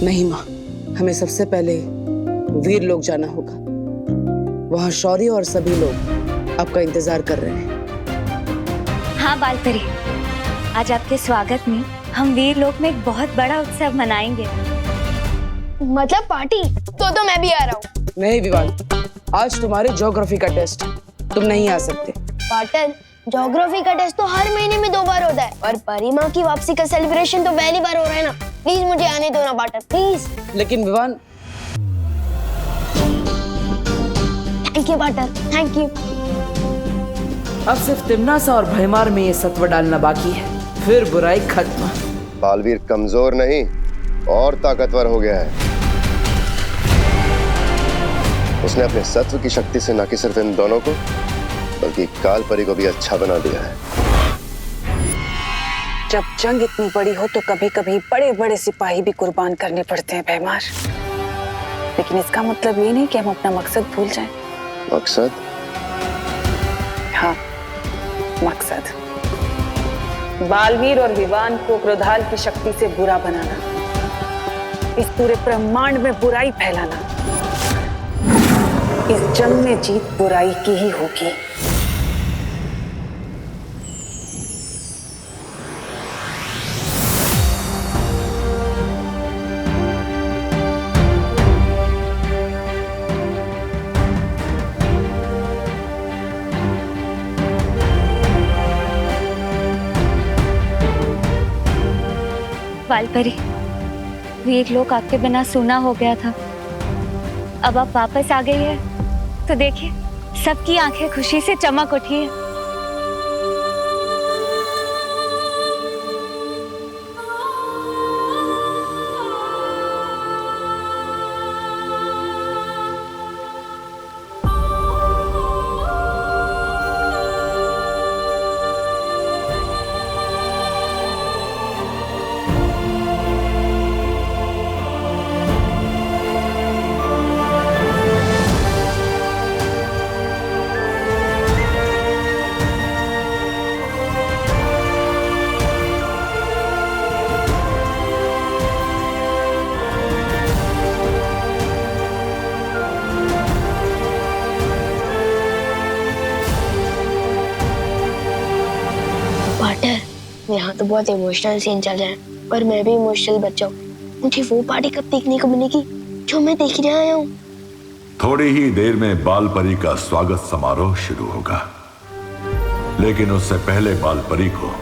नहीं माँ, हमें सबसे पहले वीर लोग जाना होगा। वहाँ शौर्य और सभी लोग आपका इंतजार कर रहे हैं। हाँ बालपरी, आज आपके स्वागत में हम वीर लोक में एक बहुत बड़ा उत्सव मनाएंगे। मतलब पार्टी? तो मैं भी आ रहा हूँ। नहीं विवान, आज तुम्हारे ज्योग्राफी का टेस्ट है, तुम नहीं आ सकते। पार्टनर, ज्योग्राफी का टेस्ट तो हर महीने में 2 बार होता है, और परिमा की वापसी का सेलिब्रेशन तो पहली बार हो रहा है ना। प्लीज मुझे आने दो ना पार्टनर, प्लीज। लेकिन Vivaan. Thank you partner, thank you. अब सिर्फ तिम्नासा और भयमार में ये सत्व डालना बाकी है, फिर बुराई खत्म। बालवीर कमजोर नहीं और ताकतवर हो गया है। उसने अपने सत्व की शक्ति से न कि सिर्फ इन दोनों को, बल्कि काल परी को भी अच्छा बना दिया है। जब जंग इतनी बड़ी हो तो कभी कभी बड़े बड़े सिपाही भी कुर्बान करने पड़ते हैं भैमार, लेकिन इसका मतलब ये नहीं कि हम अपना मकसद भूल जाएं। मकसद? हाँ, मकसद बालवीर और विवान को क्रोधाल की शक्ति से बुरा बनाना, इस पूरे ब्रह्मांड में बुराई फैलाना। इस जंग में जीत बुराई की ही होगी। बालपरी, वीर लोक आपके बिना सूना हो गया था। अब आप वापस आ गई है तो देखिए, सबकी आंखें खुशी से चमक उठी है। यहाँ तो बहुत इमोशनल सीन चल रहा है, पर मैं भी इमोशनल बच्चा हूँ। मुझे वो पार्टी कब देखने को मिलेगी जो मैं देख रहा आया हूँ? थोड़ी ही देर में बालपरी का स्वागत समारोह शुरू होगा, लेकिन उससे पहले बालपरी को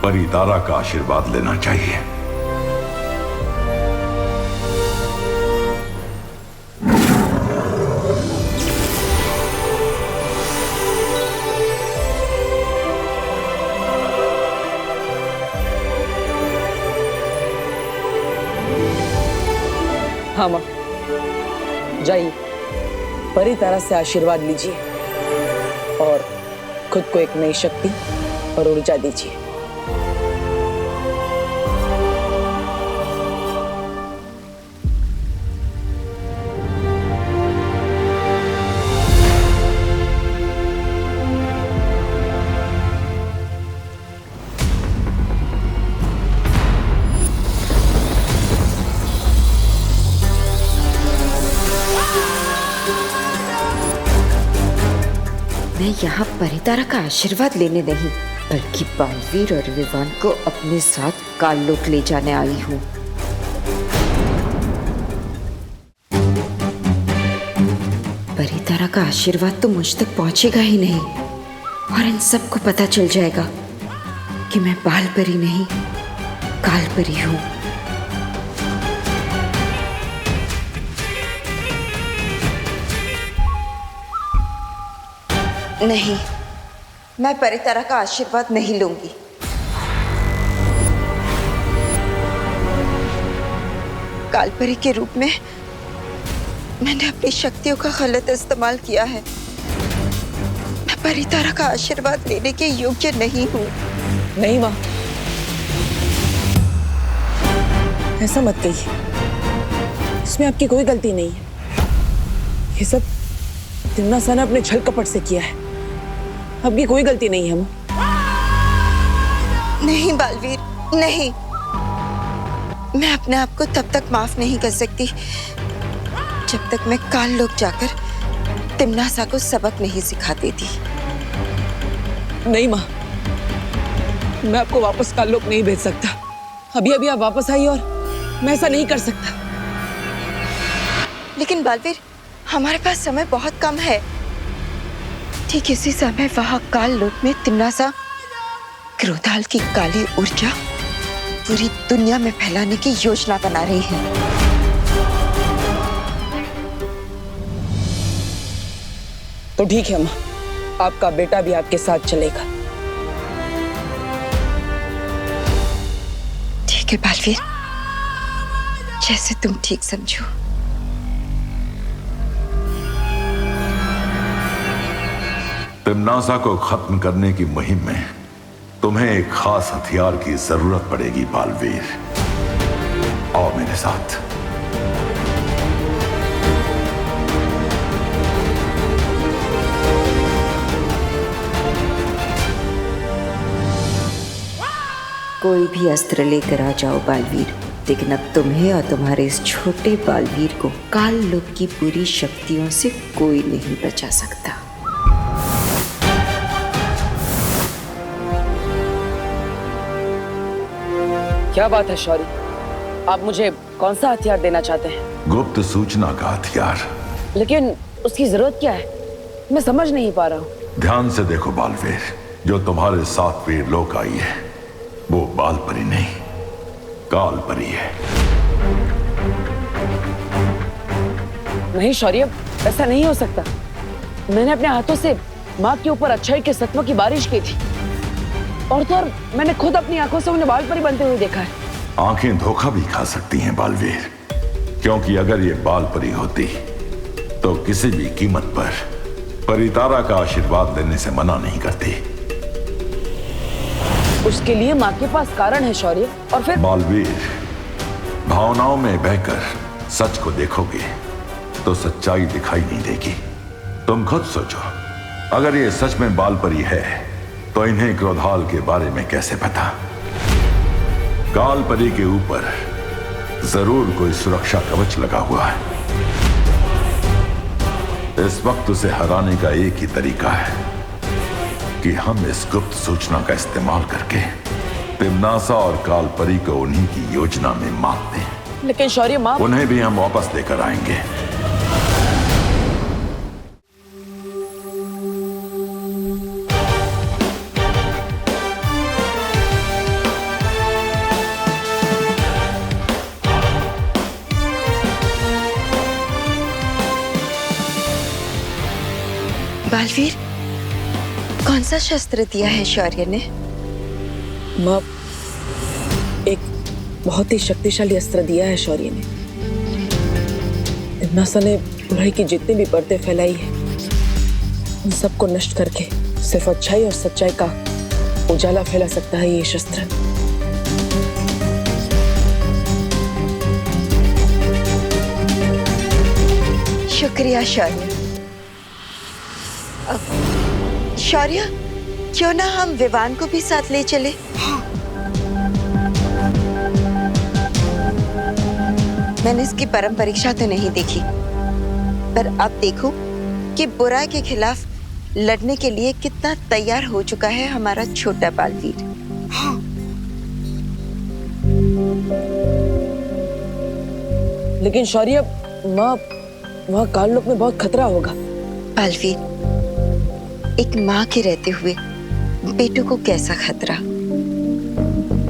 परी तारा का आशीर्वाद लेना चाहिए। हाँ माँ, जाइए, परी तारा से आशीर्वाद लीजिए और खुद को एक नई शक्ति और ऊर्जा दीजिए। मैं यहाँ परितारा का आशीर्वाद लेने नहीं, बल्कि बालवीर और विवान को अपने साथ काललोक ले जाने आई हूँ। परितारा का आशीर्वाद तो मुझ तक पहुंचेगा ही नहीं, और इन सबको पता चल जाएगा कि मैं बाल परी नहीं, काल परी हूँ। नहीं, मैं परितारा का आशीर्वाद नहीं लूंगी। कालपरी के रूप में मैंने अपनी शक्तियों का गलत इस्तेमाल किया है। मैं परितारा का आशीर्वाद लेने के योग्य नहीं हूँ। नहीं माँ, ऐसा मत कहिए, इसमें आपकी कोई गलती नहीं है। ये सब तिम्नासा ने अपने छल कपट से किया है, आपकी कोई गलती नहीं है माँ। नहीं बालवीर, नहीं, मैं अपने आप को तब तक माफ नहीं कर सकती जब तक मैं काल लोक जाकर तिम्नासा को सबक नहीं सिखा देती। नहीं माँ, मैं आपको वापस काल लोक नहीं भेज सकता। अभी अभी आप वापस आई और मैं ऐसा नहीं कर सकता। लेकिन बालवीर, हमारे पास समय बहुत कम है। ठीक इसी समय वहां काल लोक में तिम्नासा क्रोधाल की काली ऊर्जा पूरी दुनिया में फैलाने की योजना बना रही है। तो ठीक है माँ, आपका बेटा भी आपके साथ चलेगा। ठीक है बालवीर, जैसे तुम ठीक समझो। तिम्नासा को खत्म करने की मुहिम में तुम्हें एक खास हथियार की जरूरत पड़ेगी बालवीर। आओ मेरे साथ। कोई भी अस्त्र लेकर आ जाओ बालवीर, लेकिन अब तुम्हें और तुम्हारे इस छोटे बालवीर को काल लोक की पूरी शक्तियों से कोई नहीं बचा सकता। क्या बात है शौरी, आप मुझे कौन सा हथियार देना चाहते हैं? गुप्त सूचना का हथियार। लेकिन उसकी जरूरत क्या है, मैं समझ नहीं पा रहा हूँ। ध्यान से देखो बालवीर, जो तुम्हारे साथ वीर लोक आई है वो बाल परी नहीं, काल परी है। नहीं शौर्य, ऐसा नहीं हो सकता। मैंने अपने हाथों से माँ के ऊपर अच्छाई के सत्व की बारिश की थी, और तो और मैंने खुद अपनी आंखों से उन्हें बाल परी बनते हुए देखा है। आंखें धोखा भी खा सकती हैं बालवीर, क्योंकि अगर ये बाल परी होती तो किसी भी कीमत पर परितारा का आशीर्वाद लेने से मना नहीं करती। उसके लिए माँ के पास कारण है शौर्य। और फिर बालवीर, भावनाओं में बहकर सच को देखोगे तो सच्चाई दिखाई नहीं देगी। तुम खुद सोचो, अगर ये सच में बाल परी है तो इन्हें क्रोधाल के बारे में कैसे पता? काल परी के ऊपर जरूर कोई सुरक्षा कवच लगा हुआ है। इस वक्त उसे हराने का एक ही तरीका है कि हम इस गुप्त सूचना का इस्तेमाल करके तिम्नासा और काल परी को उन्हीं की योजना में मात दें। लेकिन शौर्य, माँ, उन्हें भी हम वापस लेकर आएंगे। बालवीर, कौन सा शस्त्र दिया है शौर्य ने? माँ, एक बहुत ही शक्तिशाली अस्त्र दिया है शौर्य ने। तिम्नासा ने बुराई की जितनी भी परतें फैलाई है उन सबको नष्ट करके सिर्फ अच्छाई और सच्चाई का उजाला फैला सकता है ये शस्त्र। शुक्रिया शौर्य। शौर्य, क्यों ना हम विवान को भी साथ ले चले? मैंने इसकी परम परीक्षा तो नहीं देखी, पर अब देखो कि बुराई के खिलाफ लड़ने के लिए कितना तैयार हो चुका है हमारा छोटा बालवीर। लेकिन शौर्य माँ, वहाँ काललोक में बहुत खतरा होगा। बालवीर, एक माँ के रहते हुए बेटों को कैसा खतरा?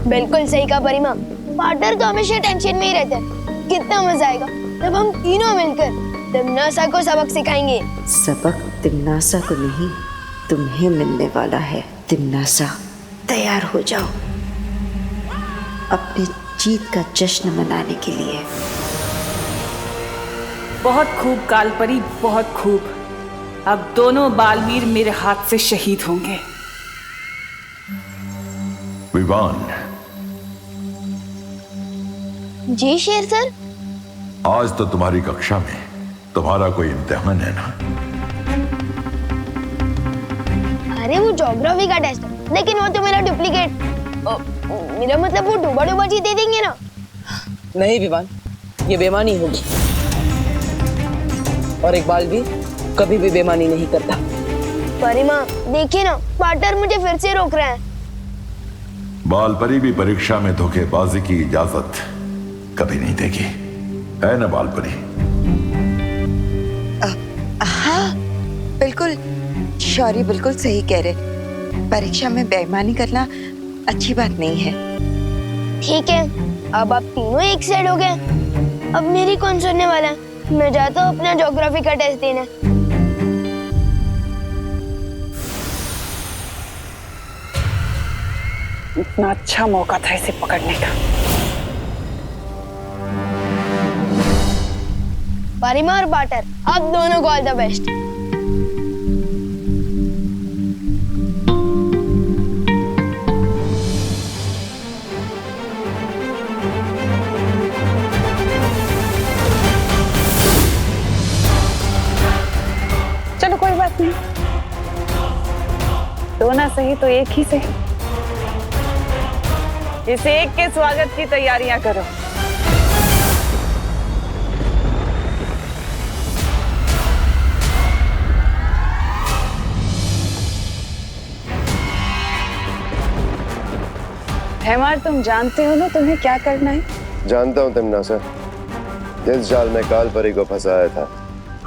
बिल्कुल सही कहा परिमा। पार्टनर तो हमेशा टेंशन में ही रहते हैं। कितना मजा आएगा जब हम तीनों मिलकर तिम्नासा को सबक सिखाएंगे। सबक तिम्नासा को नहीं, तुम्हें मिलने वाला है। तिम्नासा, तैयार हो जाओ अपनी जीत का जश्न मनाने के लिए। बहुत खूब कालपरी, बहुत खूब। अब दोनों बालवीर मेरे हाथ से शहीद होंगे। विवान। जी शेर सर। आज तो तुम्हारी कक्षा में तुम्हारा कोई इम्तिहान है ना? अरे वो ज्योग्राफी का टेस्ट है, लेकिन वो तो मेरा डुप्लीकेट। मेरा मतलब वो डूबा डूबा जी दे देंगे ना? नहीं विवान, ये बेईमानी होगी और एक बालवीर कभी भी बेईमानी नहीं करता। परिमा देखिए ना, पार्टनर मुझे फिर से रोक रहे हैं। बालपरी भी परीक्षा में धोखेबाजी की इजाजत कभी नहीं देगी, है ना बालपरी? हाँ बिल्कुल, शौर्य बिल्कुल सही कह रहे। परीक्षा में बेईमानी करना अच्छी बात नहीं है। ठीक है, अब आप तीनों एक साइड हो गए। अब मेरी कौन सुनने वाला है? मैं जाता हूँ अपना ज्योग्राफी का टेस्ट देने। इतना अच्छा मौका था इसे पकड़ने का। परिमा और पार्टनर, आप दोनों को ऑल द बेस्ट। चलो कोई बात नहीं, दो ना सही तो एक ही सही। इस एक के स्वागत की तैयारियां करो। हेमार, तुम जानते हो ना तुम्हें क्या करना है? जानता हूँ तिम्नासा। जिस जाल में कालपरी को फंसाया था,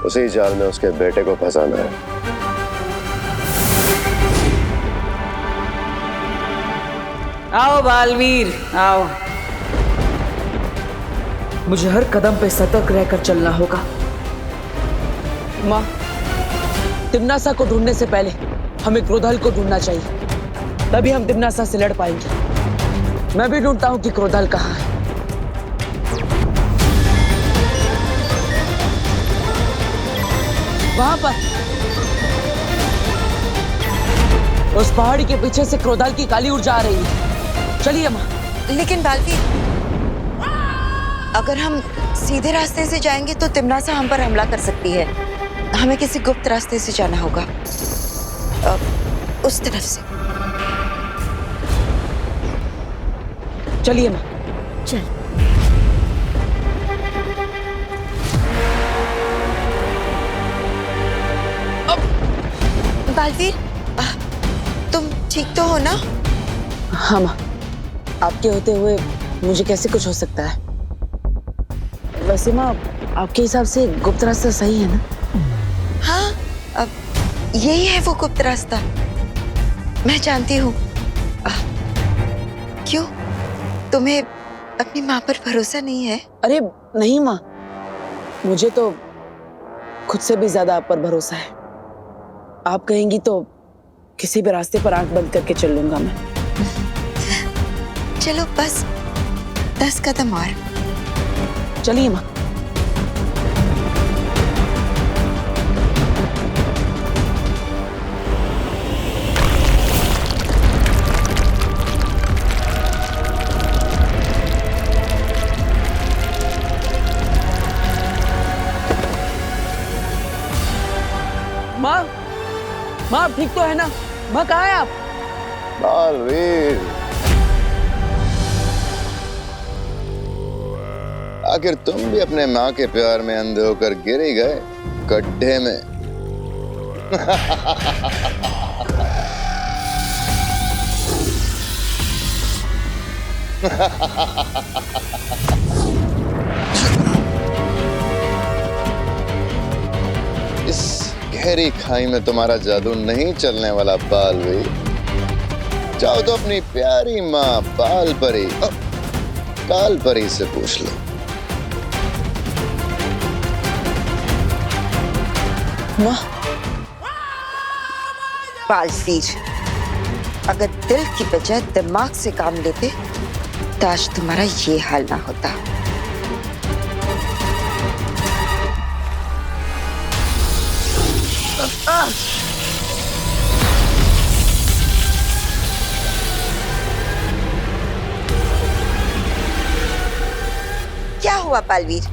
उसी जाल में उसके बेटे को फंसाना है। आओ बालवीर, आओ। मुझे हर कदम पे सतर्क रहकर चलना होगा। माँ, तिम्नासा को ढूंढने से पहले हमें क्रोधाल को ढूंढना चाहिए, तभी हम तिम्नासा से लड़ पाएंगे। मैं भी ढूंढता हूँ कि क्रोधाल कहाँ है। वहां पर उस पहाड़ी के पीछे से क्रोधाल की काली ऊर्जा आ रही है। चलिए माँ। लेकिन बालवीर, अगर हम सीधे रास्ते से जाएंगे तो तिम्नासा हम पर हमला कर सकती है। हमें किसी गुप्त रास्ते से जाना होगा, उस तरफ से। चलिए माँ। चल। बालवीर, तुम ठीक तो हो ना? हाँ माँ, आपके होते हुए मुझे कैसे कुछ हो सकता है? वैसे माँ, आपके हिसाब से गुप्त रास्ता सही है ना? हाँ, अब यही है वो गुप्त रास्ता। मैं जानती हूँ। क्यों, तुम्हें अपनी माँ पर भरोसा नहीं है? अरे नहीं माँ, मुझे तो खुद से भी ज्यादा आप पर भरोसा है। आप कहेंगी तो किसी भी रास्ते पर आंख बंद करके चल लूंगा मैं। चलो बस 10 कदम और। चलिए माँ। माँ, माँ आप ठीक तो है ना? माँ कहाँ है आप? बालवीर, आखिर तुम भी अपने माँ के प्यार में अंधे होकर गिर ही गए गड्ढे में। इस गहरी खाई में तुम्हारा जादू नहीं चलने वाला बालवीर। जाओ तो अपनी प्यारी माँ बाल परी काल परी से पूछ लो। बालवीर, अगर दिल की बजाय दिमाग से काम लेते तो आज तुम्हारा ये हाल ना होता। क्या हुआ बालवीर?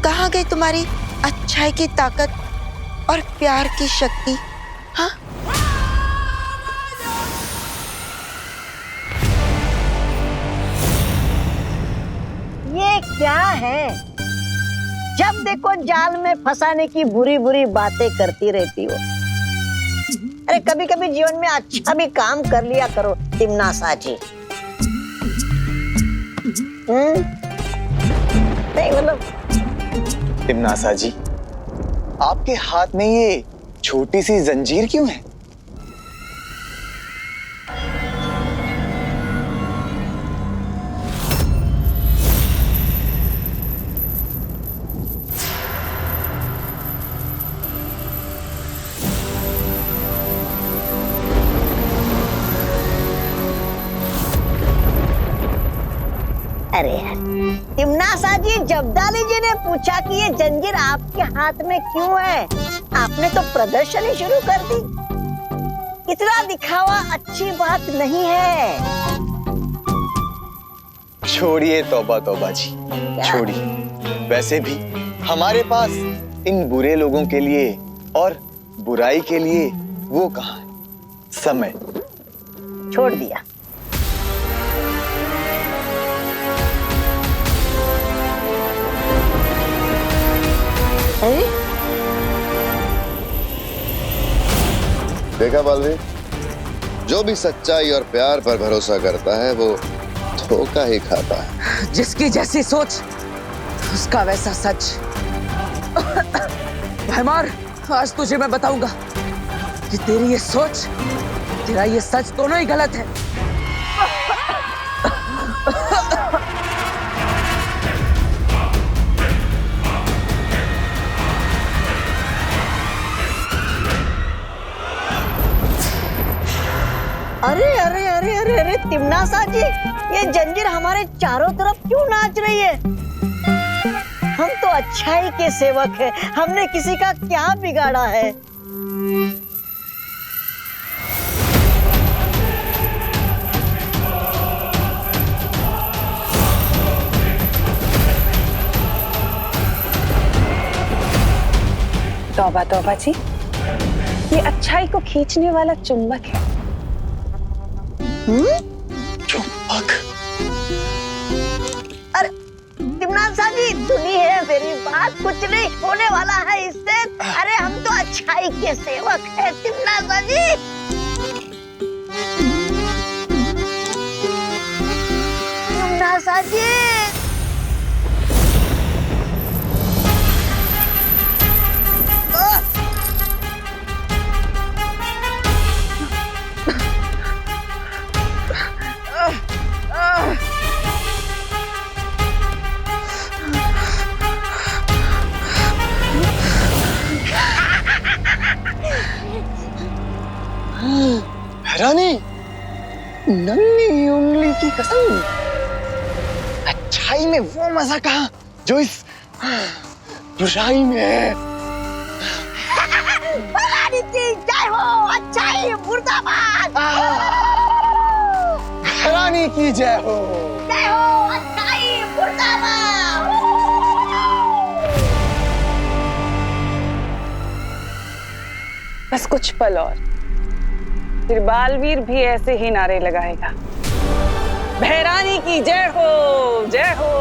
कहाँ गई तुम्हारी अच्छाई की ताकत और प्यार की शक्ति? हाँ? ये क्या है? जब देखो जाल में फंसाने की बुरी बुरी बातें करती रहती हो। अरे कभी कभी जीवन में अच्छा भी काम कर लिया करो तिमनासा जी। नहीं मतलब तिमनासा जी, आपके हाथ में ये छोटी सी जंजीर क्यों है? अरे यार, तिमनासा जी, जब्दाली जी ने पूछा कि ये जंजीर आपके हाथ में क्यों है? आपने तो प्रदर्शन ही शुरू कर दी। इतना दिखावा अच्छी बात नहीं है। छोड़िए तौबा तौबा जी, छोड़िए। वैसे भी हमारे पास इन बुरे लोगों के लिए और बुराई के लिए वो कहाँ है समय। छोड़ दिया। देखा बालवीर, जो भी सच्चाई और प्यार पर भरोसा करता है वो धोखा ही खाता है। जिसकी जैसी सोच उसका वैसा सच। भैमार, आज तुझे मैं बताऊंगा कि तेरी ये सोच, तेरा ये सच दोनों ही गलत है। अरे अरे अरे अरे अरे तिमनासा जी, ये जंजीर हमारे चारों तरफ क्यों नाच रही है? हम तो अच्छाई के सेवक हैं, हमने किसी का क्या बिगाड़ा है? तौबा तौबा जी, ये अच्छाई को खींचने वाला चुंबक है। चुंबक? अरे तिमनासा जी, सुनिए मेरी बात, कुछ नहीं होने वाला है इससे। अरे हम तो अच्छाई के सेवक हैं तिमनासा जी। तिमनासा जी, रानी, नन्ही उंगली की कसम, अच्छाई में वो मजा कहाँ जो इस बुराई में है। भगवान की जय हो, अच्छाई मुर्दाबाद। रानी की जय हो। जय हो, अच्छाई मुर्दाबाद। बस कुछ पल और, फिर बालवीर भी ऐसे ही नारे लगाएगा। भैरानी की जय हो, जय हो।